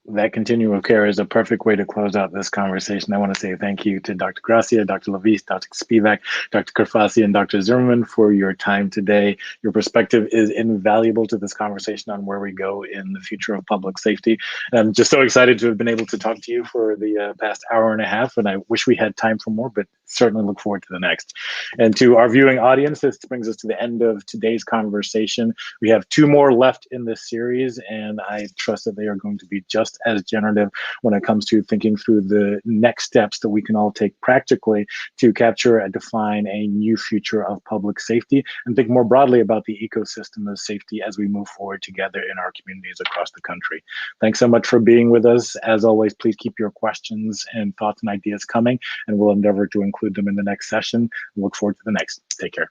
That continuum of care is a perfect way to close out this conversation. I want to say thank you to Dr. Gracia, Dr. LaVeist, Dr. Spivak, Dr. Crifasi, and Dr. Zimmerman for your time today. Your perspective is invaluable to this conversation on where we go in the future of public safety. And I'm just so excited to have been able to talk to you for the past hour and a half, and I wish we had time for more, but certainly look forward to the next. And to our viewing audience, this brings us to the end of today's conversation. We have 2 more left in this series, and I trust that they are going to be just as generative when it comes to thinking through the next steps that we can all take practically to capture and define a new future of public safety and think more broadly about the ecosystem of safety as we move forward together in our communities across the country. Thanks so much for being with us. As always, please keep your questions and thoughts and ideas coming, and we'll endeavor to include them in the next session. Look forward to the next. Take care.